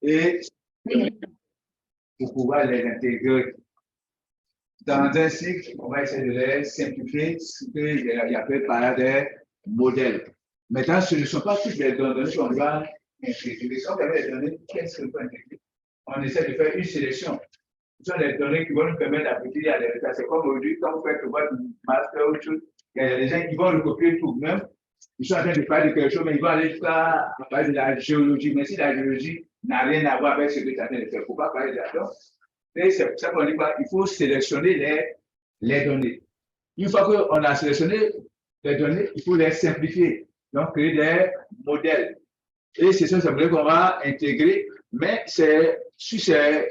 et pour pouvoir les intégrer dans un cycle, on va essayer de les simplifier, ce qu'il appelle par des modèles. Maintenant, ce ne sont pas toutes les données qu'on va intégrer. Si on avait les données, qu'est-ce qu'on peut intégrer? On essaie de faire une sélection. Ce sont les données qui vont nous permettre d'appliquer à des résultats. C'est comme aujourd'hui, quand vous faites votre master ou autre chose, il y a des gens qui vont recopier tout. Même, ils sont en train de parler de quelque chose, mais ils vont aller jusqu'à parler de la géologie. Mais si la géologie n'a rien à voir avec ce que tu es en train de faire, il ne faut pas parler de la donne. Et c'est pour ça qu'on dit qu'il faut sélectionner les données. Une fois qu'on a sélectionné les données, il faut les simplifier. Donc, créer des modèles. Et c'est ça, modèles qu'on va intégrer, mais c'est sur ces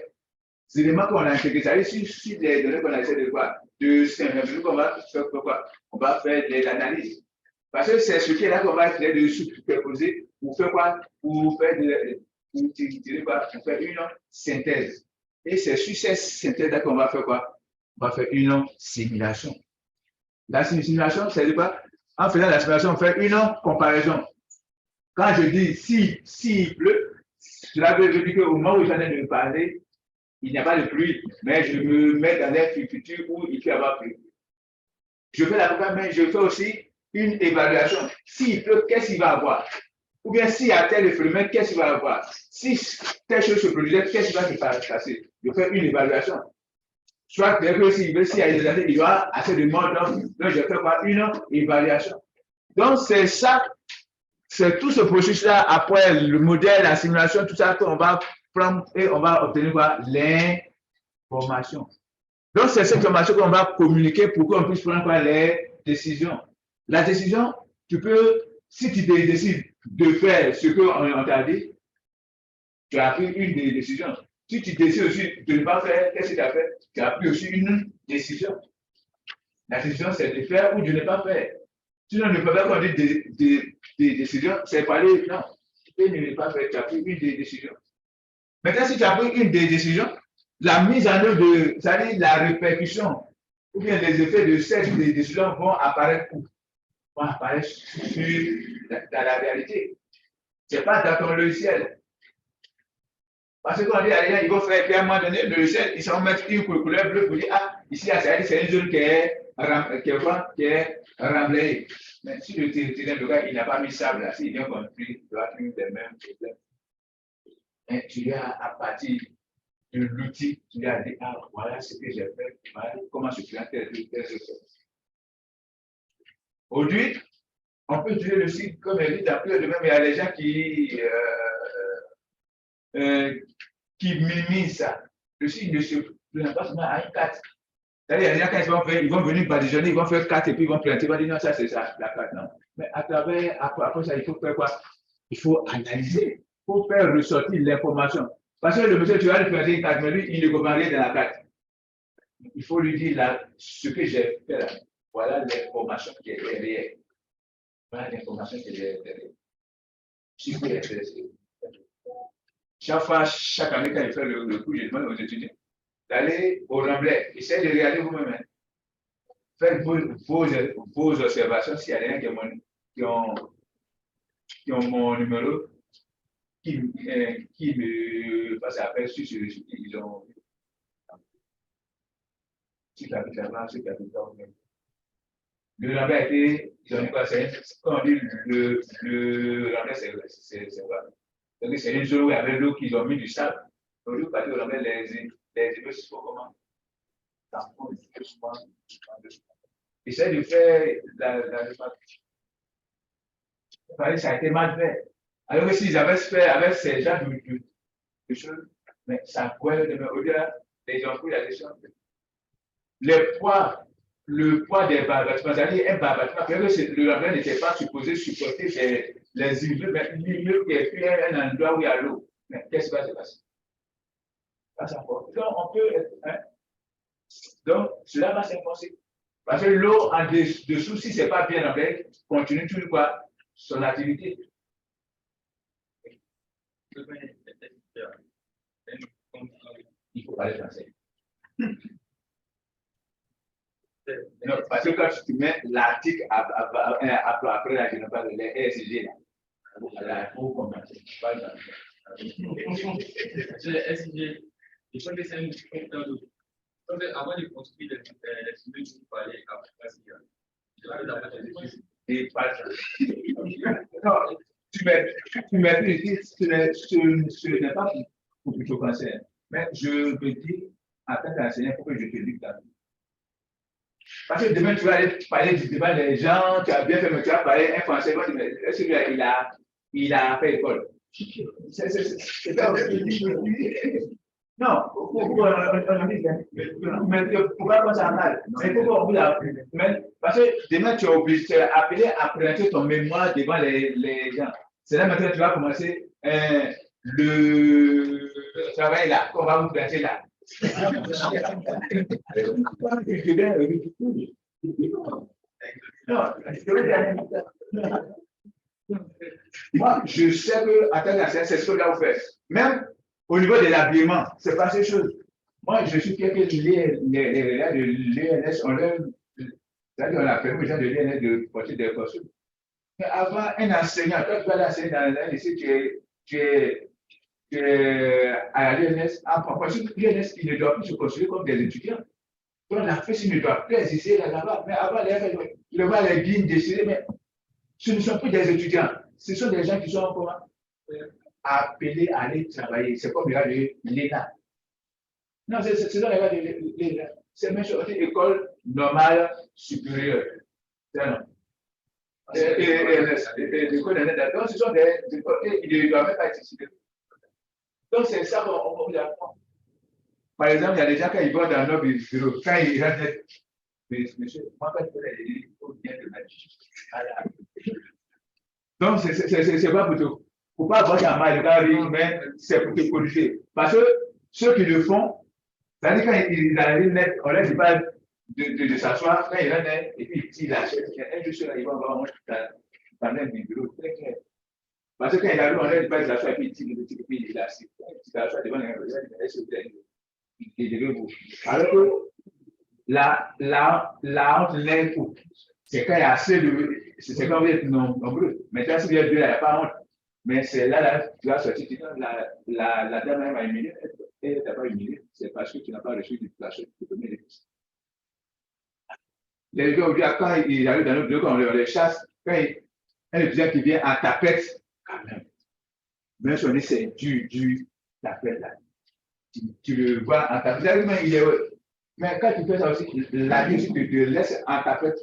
éléments qu'on a intégrés, c'est-à-dire sur les données qu'on a essayé de voir, de simplifier, qu'on va faire quoi? On va faire de l'analyse. Parce que c'est ce qui est là qu'on va essayer de superposer pour faire quoi? Pour faire une synthèse. Et c'est sur cette synthèse-là qu'on va faire quoi? On va faire une simulation. La simulation, c'est quoi? En faisant la simulation, on fait une comparaison. Quand je dis s'il pleut, cela veut dire qu'au moment où j'en ai de parler, il n'y a pas de pluie, mais je me mets dans un futur où il peut y avoir pluie. Je fais la comparaison, mais je fais aussi une évaluation. S'il pleut, qu'est-ce qu'il va avoir? Ou bien s'il y a tel phénomène, qu'est-ce qu'il va avoir? Si telle chose se produisait, qu'est-ce qui va se passer? Je fais une évaluation. Soit que s'il y a des années, il y aura assez de monde, donc je fais quoi? Une évaluation. Donc, c'est ça, c'est tout ce processus-là, après le modèle, la simulation, tout ça qu'on va prendre et on va obtenir quoi? L'information. Donc, c'est cette information qu'on va communiquer pour qu'on puisse prendre quoi? Les décisions. La décision, tu peux, si tu décides de faire ce qu'on t'a dit, tu as pris une des décisions. Si tu décides aussi de ne pas faire, qu'est-ce que tu as fait? Tu as pris aussi une décision. La décision, c'est de faire ou de ne pas faire. Sinon, ne peut pas qu'on dit des décisions, c'est parler, non. Tu peux ne pas faire, tu as pris une des décisions. Maintenant, si tu as pris une des décisions, la mise en œuvre de, c'est-à-dire la répercussion, ou bien les effets de cette décision vont apparaître où? Vont apparaître dans la réalité. Ce n'est pas dans ton logiciel. Parce qu'on dit à les gens, ils vont faire, puis à un moment donné, le logiciel, ils vont mettre une couleur bleue pour dire, ah, ici, c'est une zone qui est remblayée. Mais si le terrain de gars, il n'a pas mis sable là, s'il vient compris, il doit trouver les mêmes problèmes. Et tu lui as, à partir de l'outil, tu lui as dit, ah, voilà ce que j'ai fait, voilà comment je fais tel chose. Aujourd'hui, on peut utiliser le site comme il dit, d'après de même, il y a des gens qui minimisent ça. Le site ne se présente pas seulement à une carte. C'est-à-dire, il y a des gens, quand ils vont venir badigeonner, ils vont faire 4 et puis ils vont planter, ils vont dire non, ça c'est ça, la carte, non. Mais à travers, après ça, il faut faire quoi? Il faut analyser, il faut faire ressortir l'information. Parce que le monsieur, tu vas lui planter une carte, mais lui, il ne comprend rien dans la carte. Il faut lui dire là, ce que j'ai fait là, voilà l'information qui est derrière. Voilà l'information qui est derrière. Si vous êtes intéressé. Chaque fois, chaque année, quand il fait le cours, je demande aux étudiants d'aller au remblai. Essayez de regarder vous-même. Faites vos observations. S'il y a des gens qui ont mon numéro, qui me fassent appel sur ce site, ils ont. Si tu habites là-bas, si tu habites là, le remblai a été, ils ont dit quoi? Quand on dit le remblai, c'est vrai. Donc, c'est une zone où il y avait l'eau qu'ils ont mis du sable. Donc, nous, quand on met les immeubles, c'est comment? Essaye de faire la ça a été mal fait. Alors que s'ils avaient fait avec ces gens de choses, mais ça pourrait être au-delà des emplois, la question. Le poids des bâtiments, c'est-à-dire un bâtiment, le lambda n'était pas supposé supporter les immeubles, mais l'immeuble qui est fait un endroit où il y a l'eau. Mais qu'est-ce qui va se passer? Donc, on peut. Hein? Donc, cela va s'imposer. Parce que l'eau en dessous, si ce n'est pas bien enlevé, continue toujours quoi? Son activité. Il faut parler français. Non, parce que quand tu mets l'article après la je ne parle de l'ESG, là, il faut commencer. Je crois que c'est un compteur d'eau. Avant de construire les studios, il fallait apprendre. Et pas non, tu maîtrises, ce n'est pas pour que tu conseilles. Mais je me dis, en tant qu'enseignant, il faut que je te dise ça. Parce que demain, tu vas aller parler du débat des gens, tu as bien fait, mais tu vas parler un français, est-ce qu'il a fait école? C'est pas non, mais pourquoi pas ça mal? C'est pourquoi on parce que demain, tu es obligé, tu es appelé à présenter ton mémoire devant les gens. C'est là maintenant que tu vas commencer le travail là, qu'on va vous placer là. Moi, je sais que, en tant qu'enseignant, c'est ce que là vous faites. Même au niveau de l'habillement, c'est pas ces choses. Moi, je suis quelqu'un qui lit les de l'ENS, c'est-à-dire on a permis aux gens de l'ENS de porter des costumes. Mais avant, un enseignant, toi tu vas l'enseigner dans l'ENS, ici, tu es à l'ENS, en proportion, l'ENS, il ne doit plus se considérer comme des étudiants. Donc, la fesse ne doit plus exister là-bas. Mais avant, il va les guides décider, mais ce ne sont plus des étudiants. Ce sont des gens qui sont appelés à aller travailler. C'est comme l'État. Non, c'est dans les gars de l'État. C'est même sur l'école normale supérieure. C'est non. L'école d'État. Donc, ce sont des écoles qui ne doivent même pas être ici. Donc, c'est ça qu'on vous apprend. Par exemple, il y a des gens quand ils vont dans nos bureaux, quand ils rentrent, monsieur, moi, quand je fais les il faut bien de ma vie. Donc, c'est pas pour tout. Il ne faut pas avoir ta mal, mais c'est pour te corriger. Parce que ceux qui le font, c'est-à-dire quand ils arrivent, on leur dit pas de s'asseoir, quand ils rentrent, et puis ils tirent la chaise, un jour sur là, ils vont avoir moi pendant un bureau, très clair. Parce que quand ils arrivent, on leur dit pas de s'asseoir, et puis ils tirent le petit, puis ils s'assoient. Ils s'assoient devant les gens, et devez-vous. Alors que la honte n'est où? C'est quand il y a assez de. C'est quand vous êtes nombreux. Maintenant, si vous êtes deux, il n'y a pas honte. Mais c'est là, tu vas sortir, la dame elle m'a humilié. Elle ne t'a pas humilié. C'est parce que tu n'as pas reçu du placement de te donner les pouces. Les gens, quand ils arrivent dans notre bureau, quand on les chasse, quand un étudiant qui vient en tapette, quand même. Même si on dit c'est du tapette là. Tu le vois en tapette. Mais quand tu fais ça aussi, la vie, tu te laisses en tapette.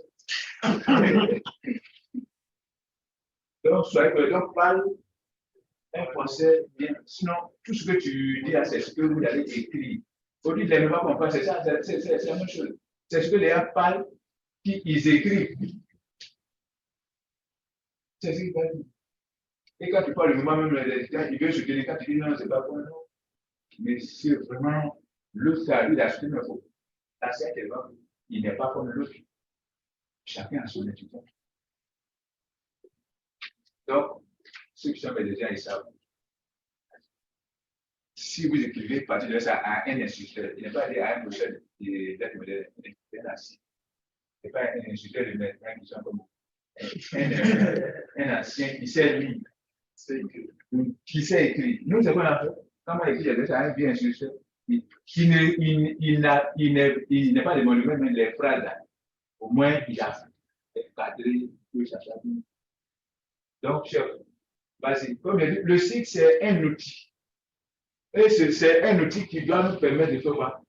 Donc, soyez que donc parle un français bien. Sinon, tout ce que tu dis, c'est ce que vous allez écrire. Au lieu de les mêmes comprendre, c'est ça, c'est la même chose. C'est ce que les gens parlent, qu'ils écrivent. C'est ce qu'ils disent. Et quand tu parles du moment même, les étudiants, ils veulent se tenir. Quand tu dis non, c'est pas bon, non. Mais c'est vraiment le salut d'acheter une faute. La scène est bonne. Il n'est pas comme l'autre. Chacun a son étudiant. Donc, ceux qui sont médecins, ils savent. Si vous écrivez partir de ça à un instituteur, il n'est pas dit à un professeur d'être modèle, un assis. Ce n'est pas un instituteur de médecins qui sont comme un ancien qui sait lire, qui sait écrire. Nous, c'est quoi on a fait? Quand on écrit, il y a un vieux instituteur il n'est pas de monument, mais les phrases là. Au moins, il a cadré tout ça. Donc, chef, vas-y. Comme je dis, le site, c'est un outil. Et c'est un outil qui doit nous permettre de faire quoi?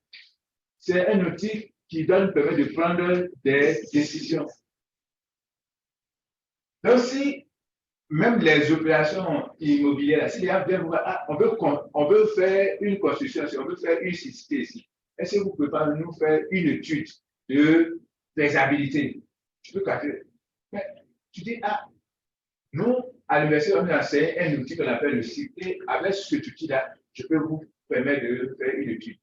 C'est un outil qui doit nous permettre de prendre des décisions. Donc, si même les opérations immobilières, si on veut faire une construction, on veut faire une cité ici, est-ce que vous pouvez pas nous faire une étude de faisabilité? Tu peux capter. Mais tu dis, nous, à l'université, on a lancé un outil qu'on appelle le site. Et avec cet outil-là, je peux vous permettre de faire une étude.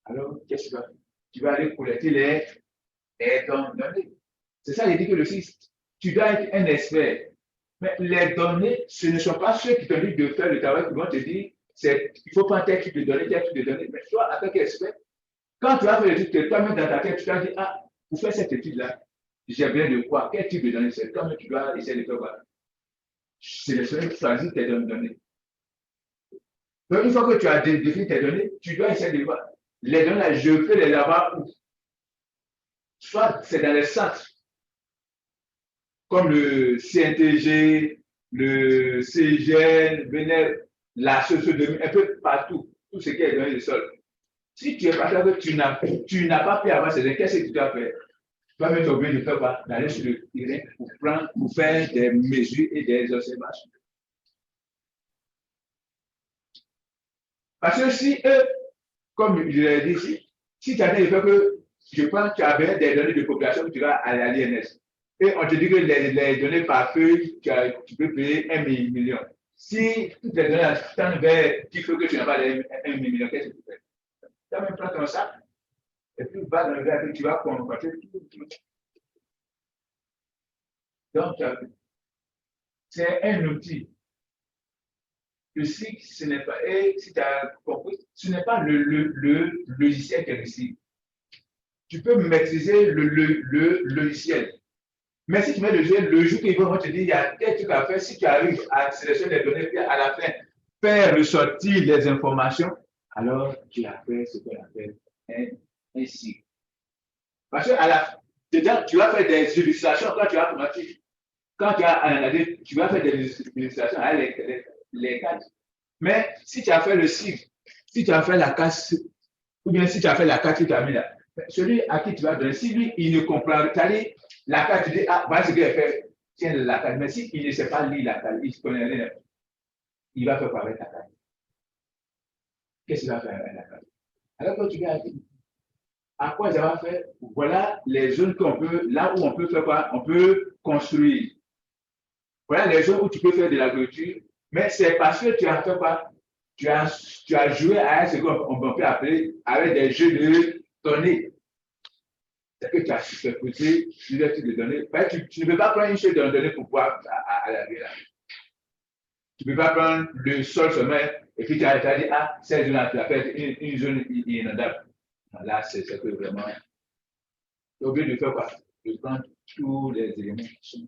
Alors, qu'est-ce que tu vas faire? Tu vas aller collecter les données. C'est ça, il dit que le site, tu dois être un expert. Mais les données, ce ne sont pas ceux qui te disent de faire le travail qui vont te dire, il faut prendre tel type de données, tel type de données. Mais toi, en tant qu'expert, quand tu vas faire l'étude, toi-même dans ta tête, tu vas dire, pour faire cette étude-là, j'ai besoin de quoi? Quel type de données c'est? Toi-même, tu dois essayer de faire quoi? C'est le seul qui choisit tes données. Donc, une fois que tu as défini tes données, tu dois essayer de voir. Les données, là, je peux les avoir où? Soit c'est dans les centres, comme le CNTG, le CIGN, BNL, la sociodomie, un peu partout, tout ce qui est donné du sol. Si tu es parti que tu n'as pas pu avoir ces données, qu'est-ce que tu dois faire? Tu vas mettre obligé de faire quoi? D'aller sur le terrain pour faire des mesures et des observations. Parce que si eux, comme je l'ai dit ici, si tu as dit que je pense que tu avais des données de population, tu vas à l'INS. Et on te dit que les données par feuille, tu peux payer 1 million. Si toutes les données tendent vers qu'il faut que tu n'as pas 1 million, qu'est-ce que tu fais? Tu vas même prendre ton sac et puis vas dans le verre et tu vas convoquer tout. Donc, c'est un outil. Le SIG, ce n'est pas, et si tu as compris, ce n'est pas le logiciel qui est le SIG. Tu peux maîtriser le logiciel. Mais si tu mets le logiciel, le jour qu'ils vont te dire, il y a tel truc à faire, si tu arrives à sélectionner les données, puis à la fin, faire ressortir les informations, alors tu as fait ce qu'on appelle un SIG. Parce que à la dedans, tu vas faire des illustrations quand tu as automatique. Quand tu as analysé, tu vas faire des illustrations avec les cartes. Mais si tu as fait le SIG, si tu as fait la carte, ou bien si tu as fait la carte, tu as mis là, celui à qui tu vas donner, si lui, il ne comprend pas, la carte, tu dis, ah, voilà ce qu'il a fait, tiens la carte. Mais s'il ne sait pas lire la carte, il ne connaît rien, il va faire quoi avec la carte? Qu'est-ce qu'il va faire avec la carte? Alors quand tu vas dire, à quoi ça va faire? Voilà les zones qu'on peut, là où on peut faire quoi? On peut construire. Voilà les zones où tu peux faire de l'agriculture, mais c'est parce que tu as fait quoi? Tu as joué à ce qu'on peut appeler avec des jeux de données. C'est que tu as superposé plusieurs types de données. Tu ne peux pas prendre une seule donnée pour pouvoir à la vie là. Tu ne peux pas prendre le sol sommet et puis tu as dit, ah, cette zone-là, tu as fait une zone inondable. Là, c'est que vraiment, tu es obligé de faire quoi? De prendre tous les éléments qui sont.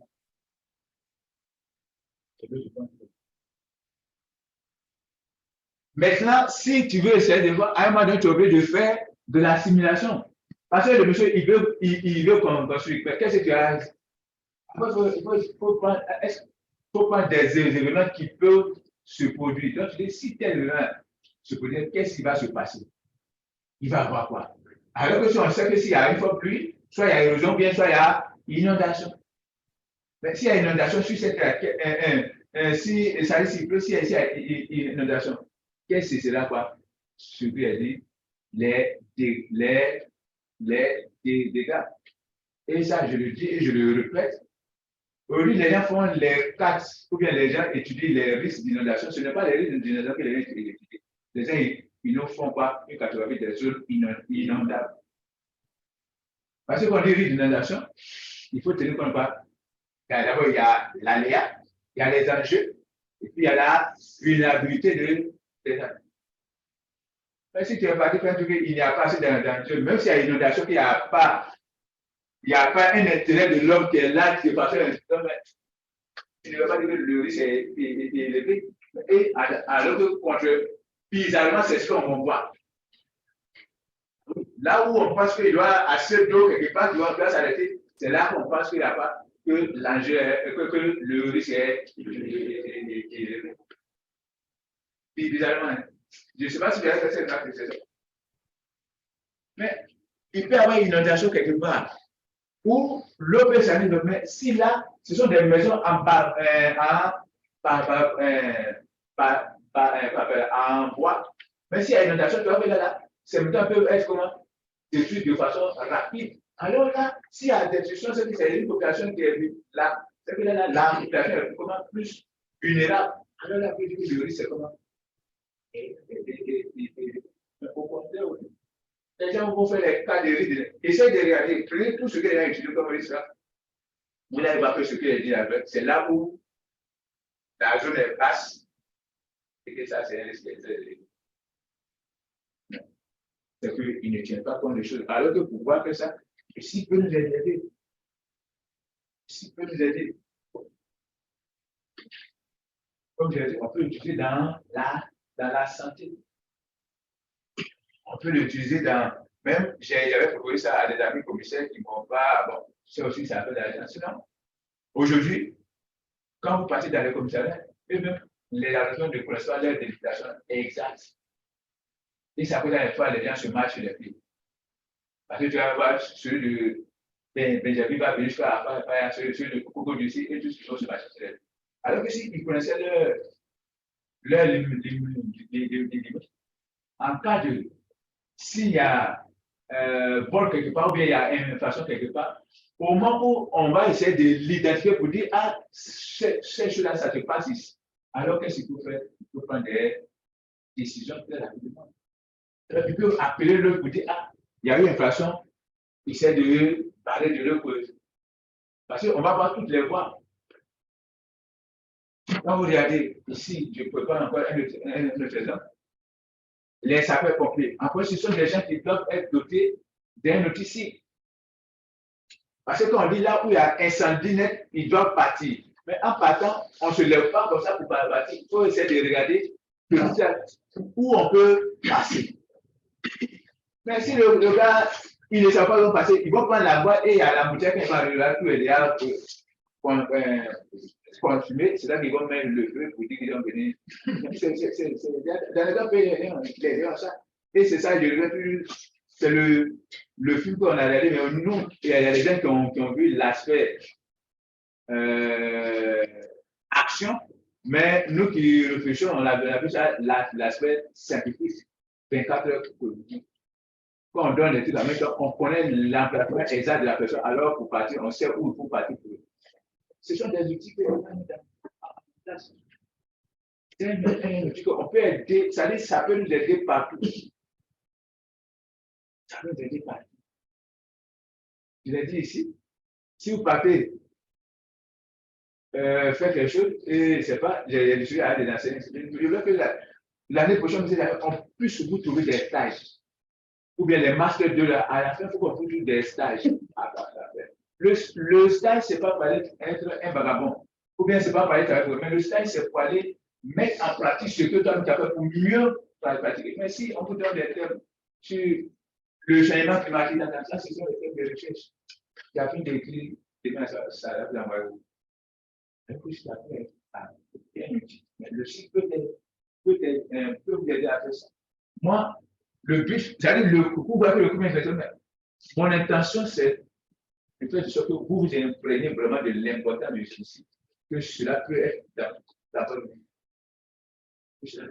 Maintenant, si tu veux essayer de voir, à un moment donné, tu es obligé de faire de la simulation. Parce que le monsieur, il veut qu'on construise. Qu'est-ce que tu as? Il faut prendre des événements qui peuvent se produire. Donc, tu dis, si tel événement se produit, qu'est-ce qui va se passer? Il va avoir quoi? Alors que si on sait que s'il y a une fois pluie, soit il y a érosion, bien soit il y a inondation. Mais s'il y a inondation sur cette si ça risque s'il pleut, s'il y a inondation, qu'est-ce que c'est là quoi? Ce que j'ai dit, les dégâts. Et ça, je le dis et je le répète. Aujourd'hui, les gens font les cartes, ou bien les gens étudient les risques d'inondation. Ce n'est pas les risques d'inondation que les gens étudient. Les gens, ils ne font pas une catégorie des zones inondables. Parce qu'on dit risque d'inondation, il faut tenir compte pas. D'abord, il y a l'aléa, il y a les enjeux, et puis il y a la vulnérabilité des gens. Mais si tu es parti faire un truc, il n'y a pas assez d'enjeux, même s'il y a une inondation, il n'y a pas un intérêt de l'homme qui est là, qui est passé à l'homme. Tu ne veux pas dire que le risque est élevé. Et alors que contre, bizarrement, c'est ce qu'on voit. Là où on pense qu'il doit assez d'eau quelque part, il doit s'arrêter, c'est là qu'on pense qu'il n'y a pas, que l'enjeu, que le risque est élevé. Bizarrement, je ne sais pas si vous avez fait cette réflexion. Mais il peut y avoir une inondation quelque part où l'eau peut s'arriver. Mais si là, ce sont des maisons en bois, mais s'il y a une inondation, tu vois que là, ces maisons peuvent être comment? Détruites de façon rapide. Alors là, s'il y a des destructions, c'est une population qui est là, c'est que là, la population est comment plus vulnérable. Alors là, le risque, c'est comment? Les gens vont faire les cas de risque. Essayez de regarder, prenez tout ce que les gens utilisent comme risque. Vous n'avez pas fait ce qu'il a dit avec. C'est là où la zone est basse et que ça, c'est un risque très élevé. C'est qu'il ne tient pas compte des choses. Alors que pour voir que ça, s'il peut nous aider, s'il peut nous aider, comme je l'ai dit, on peut utiliser dans la dans la santé. On peut l'utiliser dans. Même, j'avais proposé ça à des amis commissaires qui ne m'ont pas. Bon, c'est aussi, ça fait de l'argent. Sinon, aujourd'hui, quand vous passez dans les commissariats, eux-mêmes, les agents de connaissent pas leur délimitation exacte. Et ça peut être fois, les gens se marchent sur les pieds. Parce que tu vas voir celui de Benjamin va venir jusqu'à celui de Coco Dussi et tout ce qui sont se marcher sur les pieds. Alors que s'ils connaissaient leur limite, en cas de. S'il y a vol quelque part ou bien il y a inflation quelque part, au moment où on va essayer de l'identifier pour dire ah, ces choses-là, ça se passe ici. Alors qu'est-ce qu'il faut faire? Il faut prendre des décisions très rapidement. Il peut appeler l'autre pour dire ah, il y a eu inflation, il essaie de parler de l'autre cause. Parce qu'on va voir toutes les voies. Quand vous regardez ici, je ne peux pas encore un autre exemple. Les sapeurs-pompiers. Après, ce sont des gens qui doivent être dotés d'un outil. Parce que quand on dit là où il y a incendie net, ils doivent partir. Mais en partant, on ne se lève pas comme ça pour partir. Il faut essayer de regarder où on peut passer. Mais si le gars, il ne sait pas où passer, ils vont prendre la voie et il y a la bouteille qui va arriver, tout est déjà consumé, c'est là qu'ils vont mettre le feu pour dire qu'ils ont venu. Dans les deux pays, les gens ça. Et c'est ça, je regrette plus. C'est le film qu'on a regardé, mais nous, il y a des gens qui ont vu l'aspect action, mais nous qui réfléchissons, on a vu ça, l'aspect scientifique, 24 heures pour quand on donne les trucs à mettre, on connaît l'emplacement exact de la personne, alors pour partir, on sait où il faut partir pour. Ce sont des outils que l'on a mis en place. C'est un outil qu'on peut aider, ça peut nous aider partout. Ça peut nous aider partout. Je l'ai dit ici, si vous partez faire quelque chose, et c'est pas, j'ai dit à des enseignants, je veux que l'année prochaine, on puisse vous trouver des stages, ou bien les masters 2, à la fin, il faut qu'on trouve des stages à faire. Le stage, c'est pas pour aller être un vagabond, ou bien c'est pas pour aller travailler, mais le stage, c'est pour aller mettre en pratique ce que toi, tu as fait pour mieux pratiquer. Mais si on vous donne des termes sur le changement climatique, ça, ce sont les termes de recherche. Tu as fini d'écrire, ça va vous envoyer. Un coup, je t'appelle à un outil. Mais le site peut vous aider à faire ça. Moi, le but, c'est-à-dire le coucou, mon intention, c'est de faire de sorte que vous vous imprégnez vraiment de l'importance du souci, que cela peut être dans la bonne vie.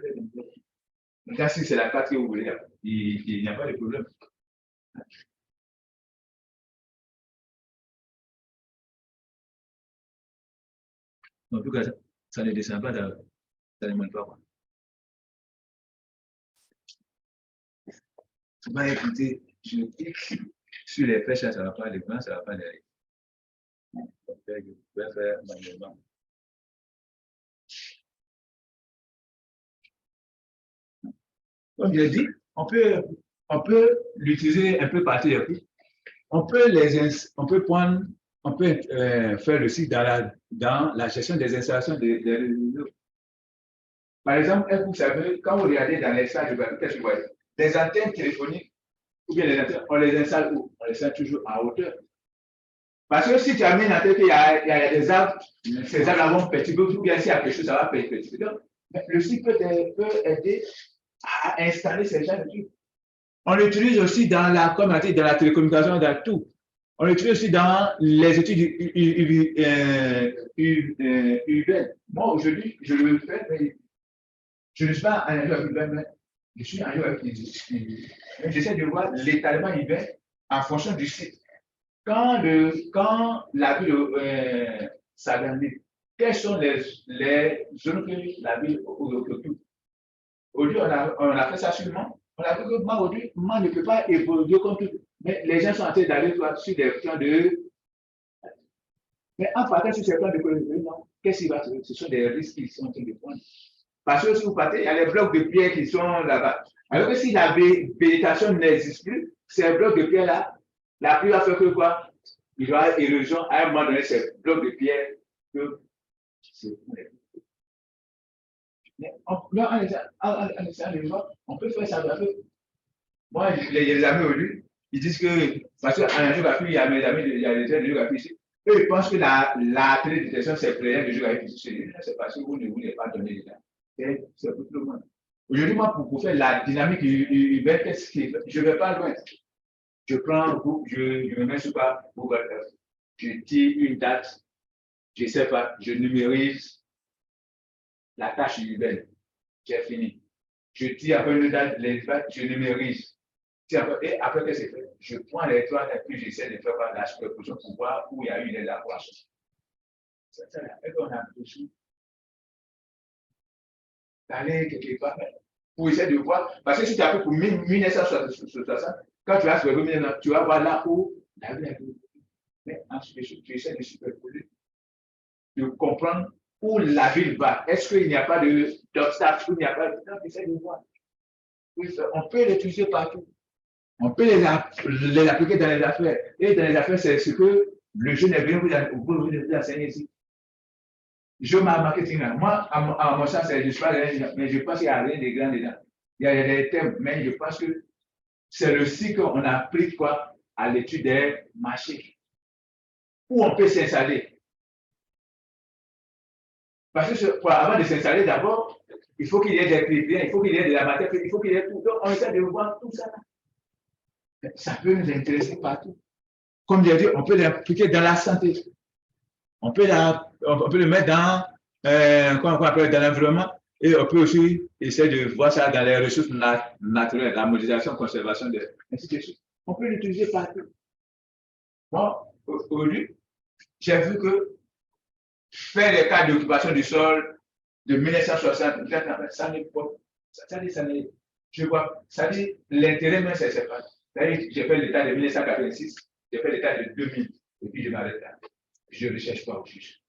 Maintenant, si c'est la carte que vous voulez, il n'y a pas de problème. En tout cas, ça ne descend pas, ça ne monte pas. Bah, écoutez, je clique sur les flèches, ça ne va pas les plans, ça ne va pas les. Je vais faire manuellement. Comme je l'ai dit, on peut l'utiliser un peu partout. On peut prendre, on peut faire le site dans la gestion des installations des réseaux. Par exemple, vous savez, quand vous regardez dans les salles de bateau, qu'est-ce que vous voyez? Les antennes téléphoniques, ou bien les antennes, on les installe où? On les installe toujours en hauteur. Parce que si tu as mis une antenne qu'il y a des arbres, ces arbres vont petit peu, ou bien s'il y a quelque chose, ça va petit peu. Le site peut aider à installer ces gens de trucs. On l'utilise aussi dans la télécommunication, dans tout. On l'utilise aussi dans les études urbaines. Moi, aujourd'hui, je le fais, mais je ne suis pas un ingénieur urbain, mais je suis un ingénieur urbain. J'essaie de voir l'étalement urbain en fonction du site. Quand la ville s'agrandit, quelles sont les zones que la ville occupe? Aujourd'hui, on a fait ça sûrement. On a vu que moi, aujourd'hui, moi, ne peut pas évoluer comme tout. Mais les gens sont en train d'aller sur des plans de. Mais en partant sur ces plans de développement, qu'est-ce qui va se faire? Ce sont des risques qui sont en train de prendre. Parce que si vous partez, il y a les blocs de pierre qui sont là-bas. Alors que si la végétation n'existe plus, ces blocs de pierre-là, la pluie va faire que quoi? Il y aura érosion à un moment donné, ces blocs de pierre que c'est. Mais en essayant de voir, on peut faire ça. Moi, il y a des amis aujourd'hui, ils disent que, parce qu'en géographie, il y a mes amis, il y a des gens de géographie ici, eux, ils pensent que la télédétection, c'est plein de géographie ici. C'est parce que vous ne voulez pas donner les gens. C'est pour tout le monde. Aujourd'hui, moi, pour faire la dynamique urbaine, qu'est-ce qui est? Je ne vais pas loin. Je prends un groupe, je me mets sur Google Earth. Je dis une date, je ne sais pas, je numérise la tâche urbaine. J'ai fini. Je dis après une date, les dates, je numérise. Et après que c'est fait, je prends les trois et puis j'essaie de faire la superposition pour voir où il y a eu des approches. C'est ça, et on a besoin d'aller quelque part pour essayer de voir. Parce que si tu as fait pour 1960, quand tu vas se revenir, tu vas voir là où la vie a été. Mais ensuite, tu essaies de superposer, de comprendre où la ville va. Est-ce qu'il n'y a pas d'obstacle, il n'y a pas de. Non, tu essaies de voir. On peut l'utiliser partout. On peut les appliquer dans les affaires. Et dans les affaires, c'est ce que le jeune est venu vous enseigner ici. Je marketing, moi, à mon sens, je ne suis pas mais je pense qu'il n'y a rien de grand dedans. Il y a des thèmes, mais je pense que c'est le cycle qu'on applique quoi, à l'étude des marchés. Où on peut s'installer. Parce que avant de s'installer, d'abord, il faut qu'il y ait des critères, il faut qu'il y ait de la matière, il faut qu'il y ait tout. Donc, on essaie de voir tout ça. Ça peut nous intéresser partout. Comme j'ai dit, on peut l'appliquer dans la santé. On peut le mettre dans, dans l'environnement et on peut aussi essayer de voir ça dans les ressources naturelles, la modélisation, conservation, ainsi de suite. On peut l'utiliser partout. Moi, aujourd'hui, j'ai vu que faire les cas d'occupation du sol de 1960, ça n'est pas. Je vois, ça dit, l'intérêt même, c'est pas. J'ai fait l'état de 1986, j'ai fait l'état de 2000, et puis je m'arrête là. Je ne cherche pas au juge.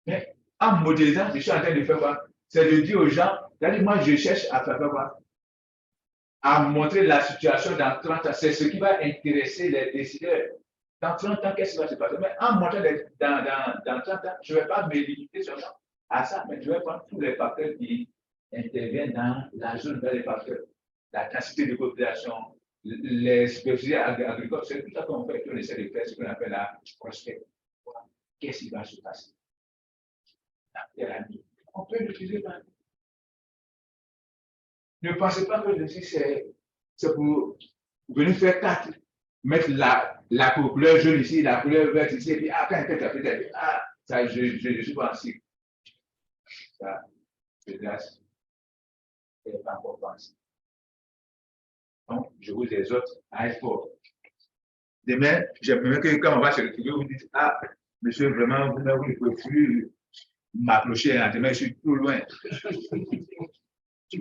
Mais en modélisant, je suis en train de faire quoi? C'est de dire aux gens, moi, je cherche à faire quoi? À montrer la situation dans 30 ans. C'est ce qui va intéresser les décideurs. Dans 30 ans, qu'est-ce qui va se passer? Mais en montrant dans 30 ans, je ne vais pas me limiter seulement à ça, mais je vais prendre tous les facteurs qui interviennent dans la zone, dans les facteurs. La densité de population, les spécificités agricoles, c'est tout ça qu'on fait, qu'on essaie de faire ce qu'on appelle la prospective. Qu'est-ce qui va se passer? On peut l'utiliser dans. Ne pensez pas que c'est pour venir faire 4. Mettre la couleur jaune ici, la couleur verte ici, et puis quand tu as fait, ça, je ne suis pas en cycle. Ça, je laisse. Je n'ai pas encore pensé. Donc, je vous exhorte à être fort. Demain, j'aimerais que quand on va se retrouver, vous dites, monsieur, vraiment, vous ne pouvez plus m'approcher, demain, je suis trop loin. Je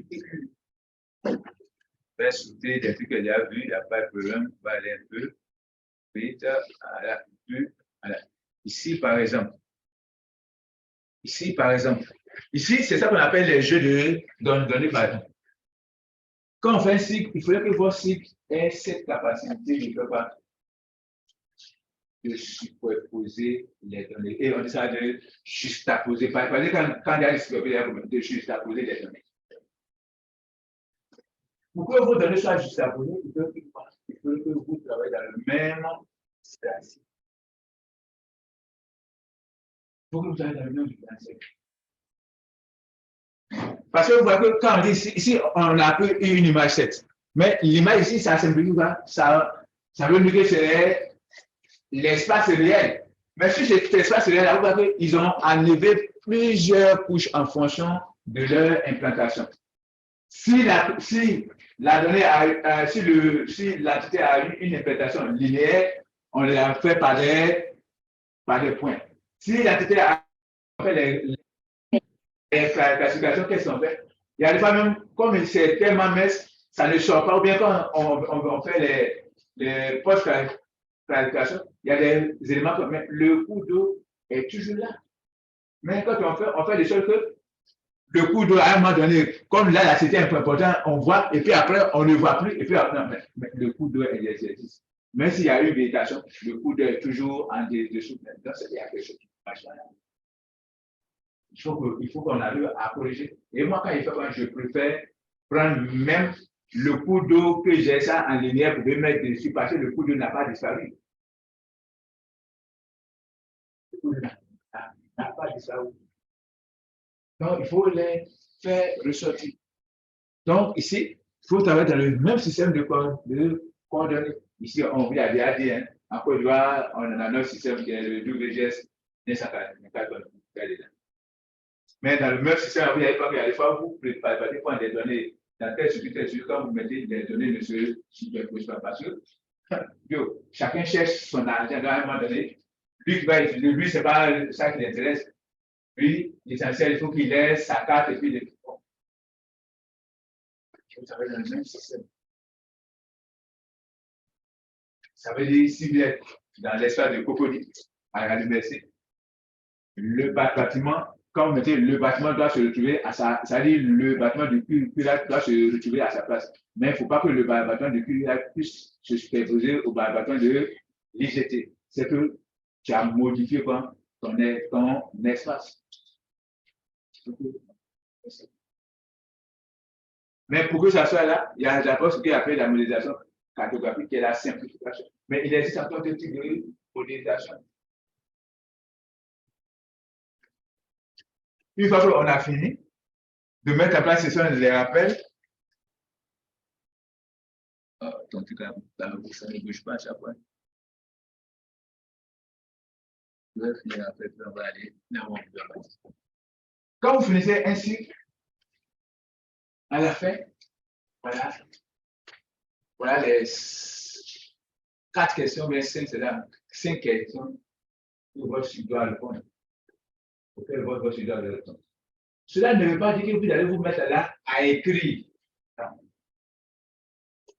vais sauter des trucs que j'ai vus, il n'y a pas de problème, on va aller un peu vite. Voilà. Ici, par exemple, ici, c'est ça qu'on appelle les jeux de données par exemple. Quand on fait un cycle, il faudrait que votre cycle ait cette capacité de superposer les données. Et on dit ça de juxtaposer. Par exemple, quand il y a des superpositions, de juxtaposer les données. Pour que vos données soient juxtaposées, il faut que vous travaillez dans le même espace. Il faut que vous travaillez dans le même espace. Parce que vous voyez que quand on dit ici, on a pris une image 7. Mais l'image ici, ça simplifie pas. Ça veut dire que c'est l'espace réel. Mais sur cet espace réel, vous voyez qu'ils ont enlevé plusieurs couches en fonction de leur implantation. Si l'entité a eu une implantation linéaire, on l'a fait par des points. Si l'entité a fait les classifications, qu'est-ce qu'on fait? Il y a des fois même, comme c'est tellement mince, ça ne sort pas, ou bien quand on fait les post-classifications, il y a des éléments comme le cours d'eau est toujours là. Mais quand on fait des choses que le cours d'eau, à un moment donné, comme là, c'était un peu important, on voit, et puis après, on ne voit plus, et puis non, mais le cours d'eau existe. Même s'il y a eu une végétation, le cours d'eau est toujours en dessous. Donc, c'est quelque chose qui marche là. il faut qu'on arrive à corriger. Et moi, quand il fait quoi, je préfère prendre même le coup d'eau que j'ai ça en lumière pour mettre dessus parce que le coup d'eau n'a pas disparu. Le coup d'eau n'a pas disparu. Donc, il faut les faire ressortir. Donc, ici, il faut travailler dans le même système de coordonnées. Ici, on vous a déjà dit, hein, en Côte d'Ivoire, on a notre système qui est le WGS 944. Mais dans le même système, vous n'avez pas vu, des fois, vous préparez pour des données dans tel sujet, quand vous mettez des données ne se superposent pas parce que chacun cherche son argent à un moment donné. Lui, ce n'est pas ça qui l'intéresse. Lui, l'essentiel, il faut qu'il ait sa carte et puis des fonds. Vous travaillez dans le même système. Ça veut dire, si vous êtes dans l'espace de Cocody, à l'université, le bâtiment, quand vous mettez le bâtiment doit se retrouver à sa, ça dit le bâtiment du QLAC doit se retrouver à sa place. Mais il ne faut pas que le bâtiment du QLAC puisse se superposer au bâtiment de l'IGT. C'est que tu as modifié ton espace. Mais pour que ça soit là, il y a d'abord ce qu'on appelle la modélisation cartographique, qui est la simplification. Mais il existe encore deux types de modélisation. Une fois qu'on a fini de mettre en place ce sont les rappels, en tout cas, dans le bouche, ça ne bouge pas à chaque fois. On va aller quand vous finissez ainsi, à la fin, voilà les 4 questions, mais 5, c'est là, 5 questions que votre sujet doit répondre. Auquel votre sujet doit répondre. Cela ne veut pas dire que vous allez vous mettre là à écrire.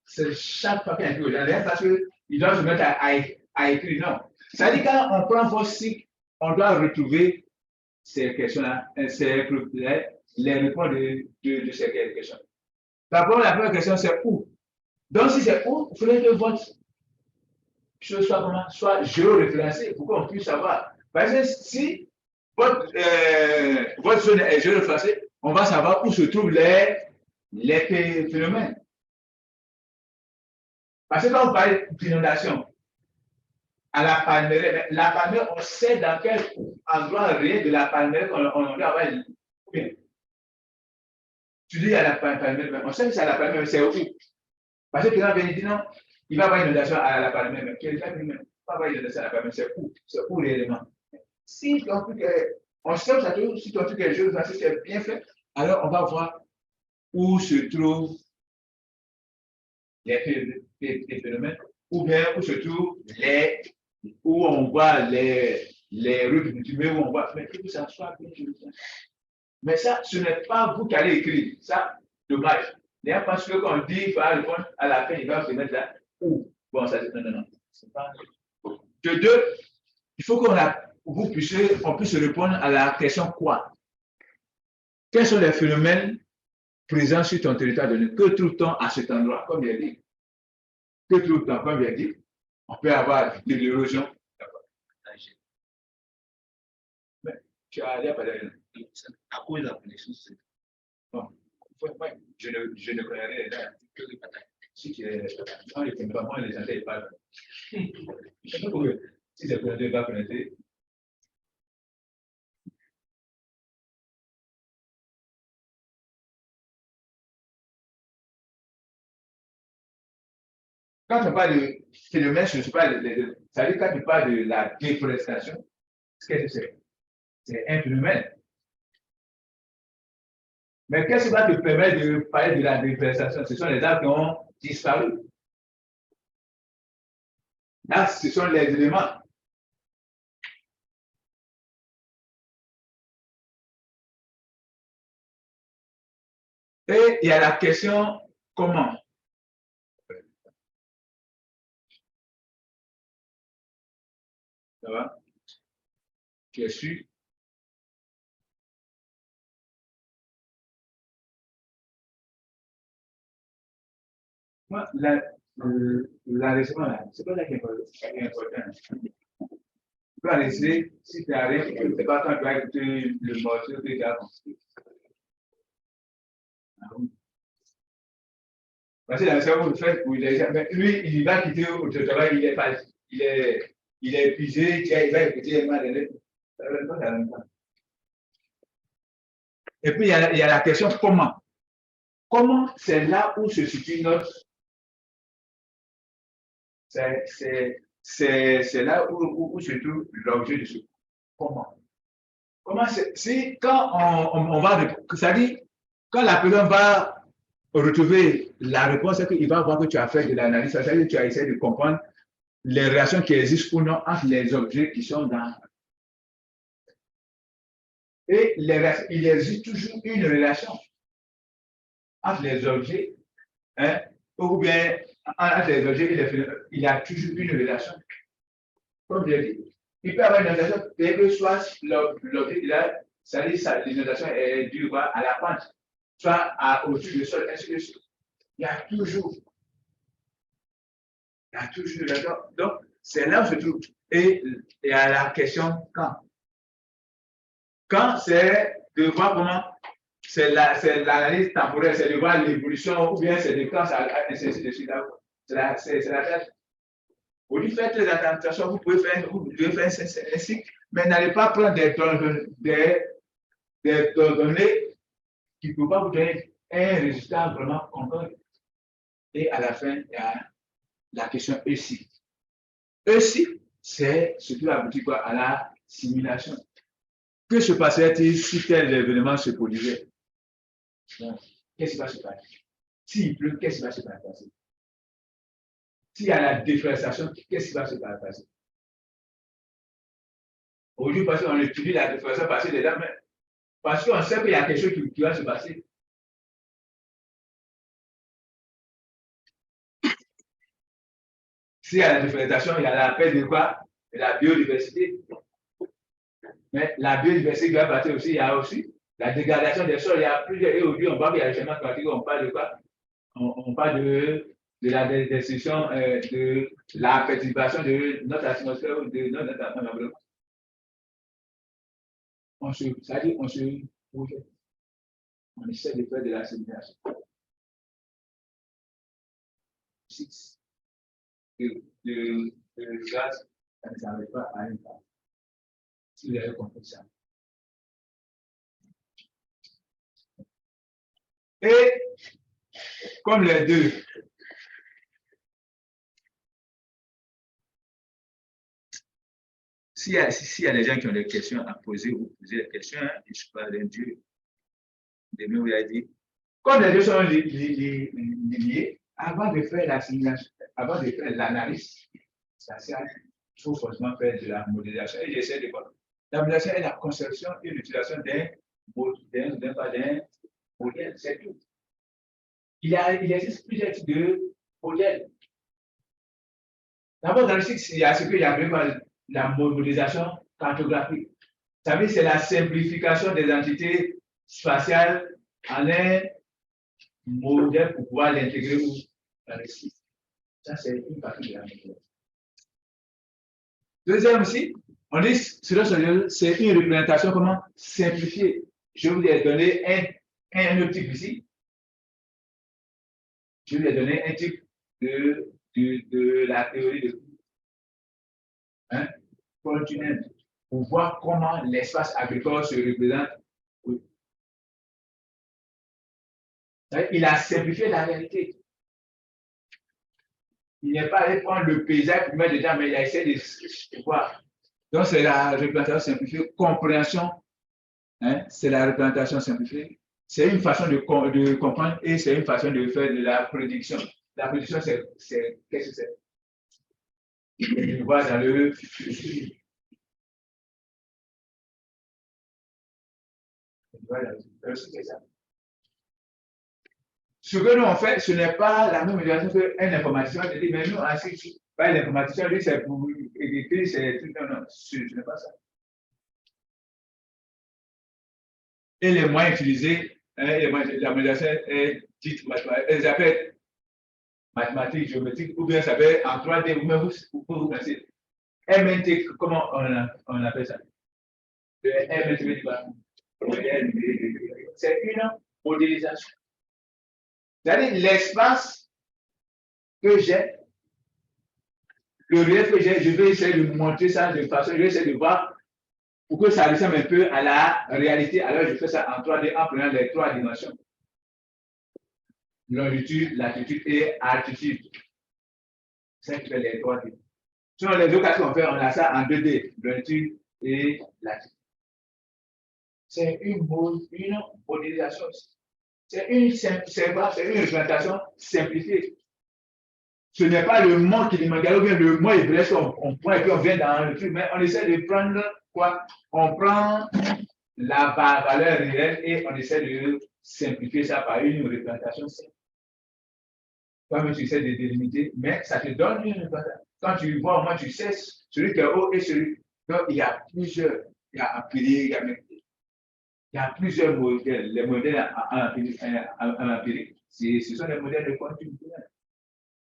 C'est chaque fois qu'il y a un peu, parce qu'il doit se mettre à écrire. Non. Ça dit quand on prend votre cycle, on doit retrouver ces questions-là, les réponses de ces questions. D'abord, la première question, c'est où? Donc, si c'est où, il faudrait que votre chose soit géoréférencée pour qu'on puisse savoir. Parce que si votre zone est géoréférencée, on va savoir où se trouvent les phénomènes. Parce que quand on parle d'inondation, à la Palmeraie, on sait dans quel endroit réel de la Palmeraie on doit avoir une. Tu dis à la Palmeraie, on sait que c'est à la Palmeraie, c'est où? Parce que quelqu'un vient dire non, il va avoir une inondation à la Palmeraie, mais quelqu'un dit non, il va avoir une inondation à la Palmeraie, c'est où réellement? Si ton truc on sait que si ton truc est juste, si c'est bien fait, alors on va voir où se trouvent les phénomènes, ou bien où se trouvent où on voit les routes bitumées, où on voit, mais que ça soit bien joli. Mais ça, ce n'est pas vous qui allez écrire. Ça, dommage. D'ailleurs, parce que quand on dit qu'il va répondre à la fin, il va se mettre là. Où? Bon, ça, non. C'est pas. De deux, il faut qu'on puisse répondre à la question quoi? Quels sont les phénomènes présents sur ton territoire donné? Que trouve-t-on à cet endroit, comme il a dit? Que trouve-t-on, comme il a dit? On peut avoir de l'érosion. Mais tu as pas à cause de la connaissance. Bon, je ne connais rien que les patates. Si tu es dans les tempéraments, les gens ne parlent pas. Si c'est pour ne pas connaître. Quand on parle de phénomène, je ne sais pas, ça veut dire quand tu parles de la déforestation, qu'est-ce que c'est? C'est un phénomène. Mais qu'est-ce qui va te permettre de parler de la déforestation? Ce sont les arbres qui ont disparu. Là, ce sont les éléments. Et il y a la question comment? Ça va? Tu es sûr? Moi, la réponse, c'est pas ça qui est important. peux enregistrer si tu arrives, tu ne sais pas quand tu vas écouter le morceau que tu as construit. Parce que la mission que vous faites, lui, il va quitter au travail, il est épuisé, il va écouter un moment donné. Et puis, il y a la question comment. Comment, c'est là où se situe notre. C'est là où se trouve l'objet de ce. Comment. Comment si quand on va. C'est-à-dire, quand la personne va retrouver la réponse, c'est qu'il va voir que tu as fait de l'analyse, c'est-à-dire que tu as essayé de comprendre les relations qui existent ou non entre les objets qui sont dans. Et il existe toujours une relation entre les objets, hein, ou bien entre les objets, il y a toujours une relation. Comme je l'ai dit, il peut y avoir une relation, quel que soit l'objet, c'est-à-dire l'inondation est due à la pente, soit au-dessus du sol, ainsi de suite. Il y a toujours une relation. Donc, c'est là où se trouve. Et il y a la question quand. Quand c'est de voir comment c'est l'analyse temporelle, c'est de voir l'évolution, ou bien c'est de quand ça ainsi de suite. C'est la tâche. Vous lui faites très attention, vous devez faire un cycle, mais n'allez pas prendre des données qui ne peuvent pas vous donner un résultat vraiment complet. Et à la fin, il y a la question E-cycle. E-cycle, c'est ce qui aboutit à la simulation. Que se passerait-il si tel événement se produisait? Qu'est-ce qui va se passer? S'il pleut, qu'est-ce qui va se passer? S'il y a la déforestation, qu'est-ce qui va se passer? Aujourd'hui, parce qu'on étudie la déforestation passer dedans, mais parce qu'on sait qu'il y a quelque chose qui va se passer. S'il y a la déforestation, il y a la perte de quoi? De la biodiversité. Mais la biodiversité qui va partir aussi, il y a aussi la dégradation des sols. Il y a plusieurs. Et aujourd'hui, on parle, il y a le changement climatique, on parle de quoi? On parle de la destruction, de la perturbation de notre atmosphère ou de notre environnement. C'est-à-dire, on essaie de faire de la simulation. 6 de gaz, ça ne s'arrête pas à une part. Si vous avez compris ça. Et comme les deux, s'il y a des gens qui ont des questions à poser, vous posez des questions, hein, je ne suis pas un Dieu. Demain, vous avez dit, comme les deux sont liés, avant de faire la simulation, avant de faire l'analyse spatiale, il faut forcément faire de la modélisation. Et j'essaie de voir. La modélisation est la conception et l'utilisation d'un modèle, c'est tout. Il existe plusieurs types de modèles. D'abord, dans le cycle, il y a ce que j'appelle la modélisation cartographique. Ça veut dire c'est la simplification des entités spatiales en un modèle pour pouvoir l'intégrer dans le cycle. Ça, c'est une partie de la modélisation. Deuxième aussi, on dit c'est une représentation comment simplifiée. Je vous ai donné un autre type ici. Je vous ai donné un type de la théorie de continent pour voir comment l'espace agricole se représente. Oui. Il a simplifié la réalité. Il n'est pas allé prendre le paysage pour mettre dedans, mais il a essayé de voir. Donc, c'est la représentation simplifiée, compréhension. C'est la représentation simplifiée. C'est une façon de comprendre et c'est une façon de faire de la prédiction. La prédiction, c'est qu'est-ce que c'est? Je vois dans le. Ce que nous on fait, ce n'est pas la même utilisation qu'une information. Je dis, mais nous, ainsi, pas l'informaticien, lui, c'est pour écrire, c'est tout. Non, ce n'est pas ça. Et les moyens utilisés, la modélisation est dite mathématique. Elle s'appelle mathématiques, géométriques, ou bien ça s'appelle en 3D, ou même vous pensez. MNT, comment on appelle ça? Le MNT, c'est une modélisation. C'est-à-dire l'espace que j'ai, le relief que j'ai, je vais essayer de montrer ça de façon, je vais essayer de voir pour que ça ressemble un peu à la réalité. Alors, je fais ça en 3D en prenant les 3 dimensions. Longitude, latitude et altitude. C'est ça qui fait les 3D. Sinon, les deux cas qu'on fait, on a ça en 2D, longitude et latitude. C'est une modélisation. C'est une représentation simplifiée. Ce n'est pas le mont Kilimanjaro ou bien le mont Everest qu'on prend et puis on vient dans le truc, mais on essaie de prendre quoi? On prend la valeur réelle et on essaie de simplifier ça par une représentation simple. Toi-même, tu essaies de délimiter, mais ça te donne une représentation. Quand tu vois, au moins, tu sais celui qui est haut et celui. Donc, il y a plusieurs. Il y a empirique, il y a plusieurs modèles. Les modèles en empirique, ce sont les modèles de quantum.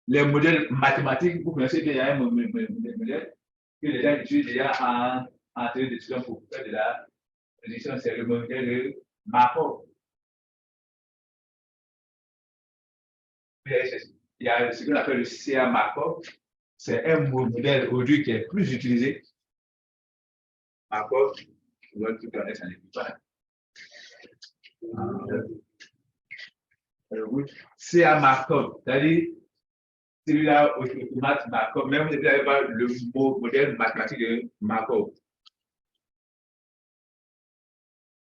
Les modèles mathématiques, vous connaissez bien, il y a un modèle que les gens utilisent déjà en théorie de discussion pour faire de la prédiction, c'est le modèle de Markov. Il y a ce qu'on appelle le CA Markov. C'est un modèle aujourd'hui qui est plus utilisé. Markov, vous voyez tout connaître, ça n'est plus pas. CA Markov, c'est-à-dire celui-là, automate Markov, même si vous n'avez pas le modèle mathématique de Markov.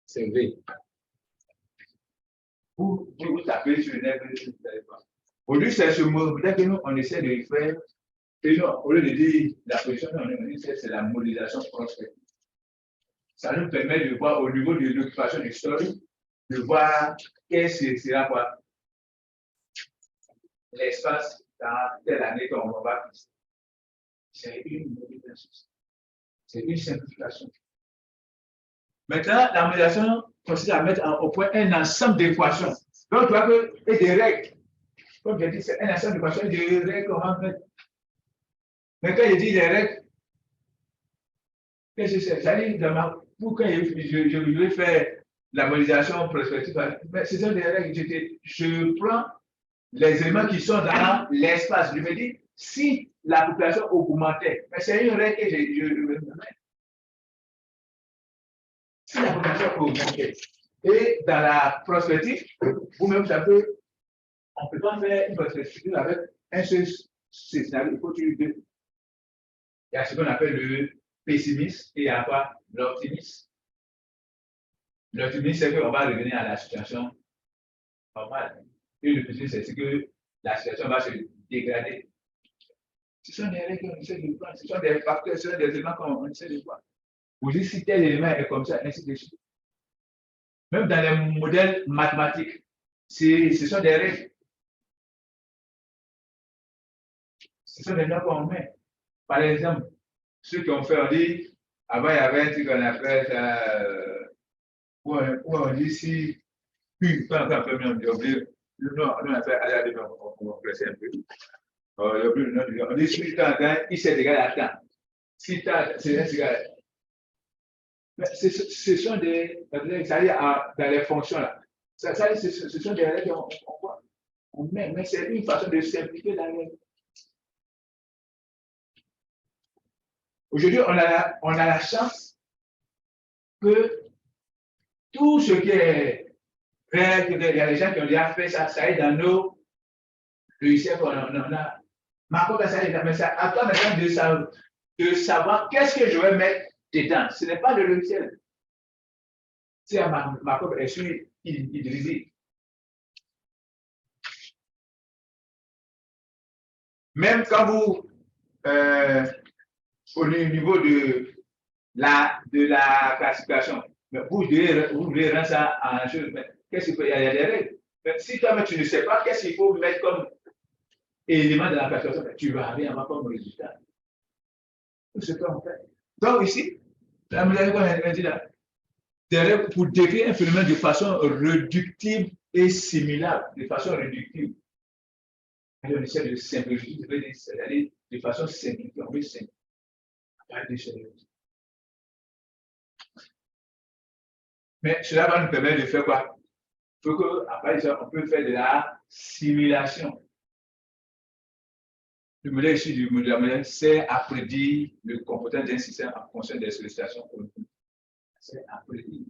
C'est V. Vous tapez sur le net, vous n'avez pas. Aujourd'hui, c'est ce modèle que nous, on essaie de faire. Et non, au lieu de dire la position, on dit c'est la modélisation prospective. Ça nous permet de voir au niveau de l'occupation du sol, de voir qu'est-ce que sera quoi l'espace dans telle année qu'on va fixer. C'est une modélisation. C'est une simplification. Maintenant, la modélisation consiste à mettre au point un ensemble d'équations. Donc, tu vois que, et des règles. Comme je dis, c'est un ensemble d'équations et des règles qu'on va mettre. Mais quand je dis les règles, qu'est-ce que c'est? C'est-à-dire, pourquoi je vais faire la modélisation prospective, ce sont des règles. Je prends les éléments qui sont dans l'espace. Je me dis, si la population augmentait, c'est une règle que je mets. Si la population augmentait, et dans la prospective, vous-même, on peut pas faire une prospective avec un seul scénario. Il faut tuer deux. Il y a ce qu'on appelle le pessimisme et il y a quoi? L'optimisme. L'optimisme, c'est qu'on va revenir à la situation normale. Et le pessimisme, c'est que la situation va se dégrader. Ce sont des règles qu'on essaie de prendre, ce sont des facteurs, ce sont des éléments qu'on essaie de voir. Vous dites si tel élément est comme ça, ainsi de suite. Même dans les modèles mathématiques, ce sont des règles. Ce sont des noms qu'on met. Par exemple, ceux qui ont fait, on dit, avant il y avait un truc qu'on appelle ça, où on dit si, puis, quand on fait même, j'ai oublié, non, on a fait, allez, on va presser un peu. J'ai oublié le nom, on dit si tant, I c'est égal à tant. Si tant, c'est égal. Mais ce sont des, c'est-à-dire dans les fonctions là, ce sont des règles qu'on voit. On met, mais c'est une façon de simplifier la règle. Aujourd'hui, on a la chance que tout ce qui est règle, il y a des gens qui ont déjà fait ça, ça est dans nos logiciels qu'on a. Marco, ça est, mais ça, à toi maintenant de savoir qu'est-ce que je vais mettre dedans. Ce n'est pas le logiciel. C'est Marco est sur Idrisi. Même quand vous, au niveau de la classification, vous devez rendre ça en chose. Qu'est-ce qu'il faut? Il y a des règles. Mais si toi, tu ne sais pas qu'est-ce qu'il faut mettre comme élément de la classification, tu vas rien avoir comme résultat. Tout ce qu'on fait. Donc ici, la modalité qu'on a dit là, des règles pour décrire un phénomène de façon réductible et similable, de façon réductible. Et on essaie de simplifier, c'est-à-dire de façon simplifiée, on veut simplifier. Mais cela va nous permettre de faire quoi? Il faut qu'après ça, on peut faire de la simulation. Le modèle ici du modèle c'est à prédire le comportement d'un système en fonction des sollicitations. C'est à prédire.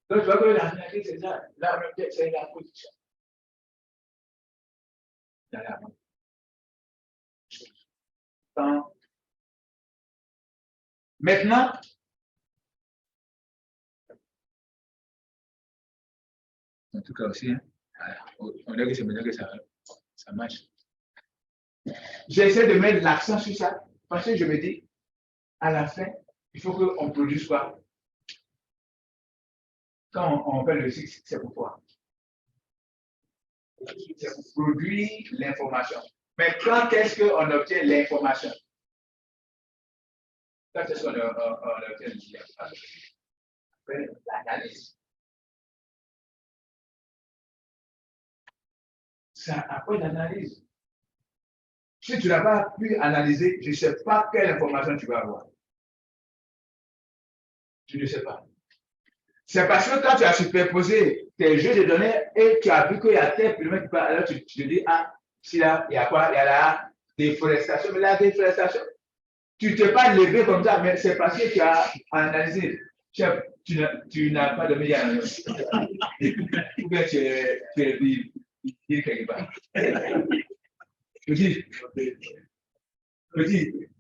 Donc, tu vois que l'analyse, c'est ça. Là, c'est la position. Maintenant, en tout cas aussi, hein, on dirait que c'est maintenant que ça marche. J'essaie de mettre l'accent sur ça parce que je me dis, à la fin, il faut qu'on produise quoi? Quand on fait le cycle, c'est pourquoi? C'est pour produire l'information. Mais quand est-ce qu'on obtient l'information? Quand est-ce qu'on obtient l'information? L'analyse. C'est après l'analyse. Si tu n'as pas pu analyser, je ne sais pas quelle information tu vas avoir. Tu ne sais pas. C'est parce que quand tu as superposé tes jeux de données et tu as vu qu'il y a tel phénomène qui parle, alors tu te dis, ah, si là, il y a quoi? Il y a la déforestation. Mais la déforestation, tu ne t'es pas levé comme ça, mais c'est parce que tu as analysé. Tu n'as pas de médias. Ou bien tu es quelque part. Petit,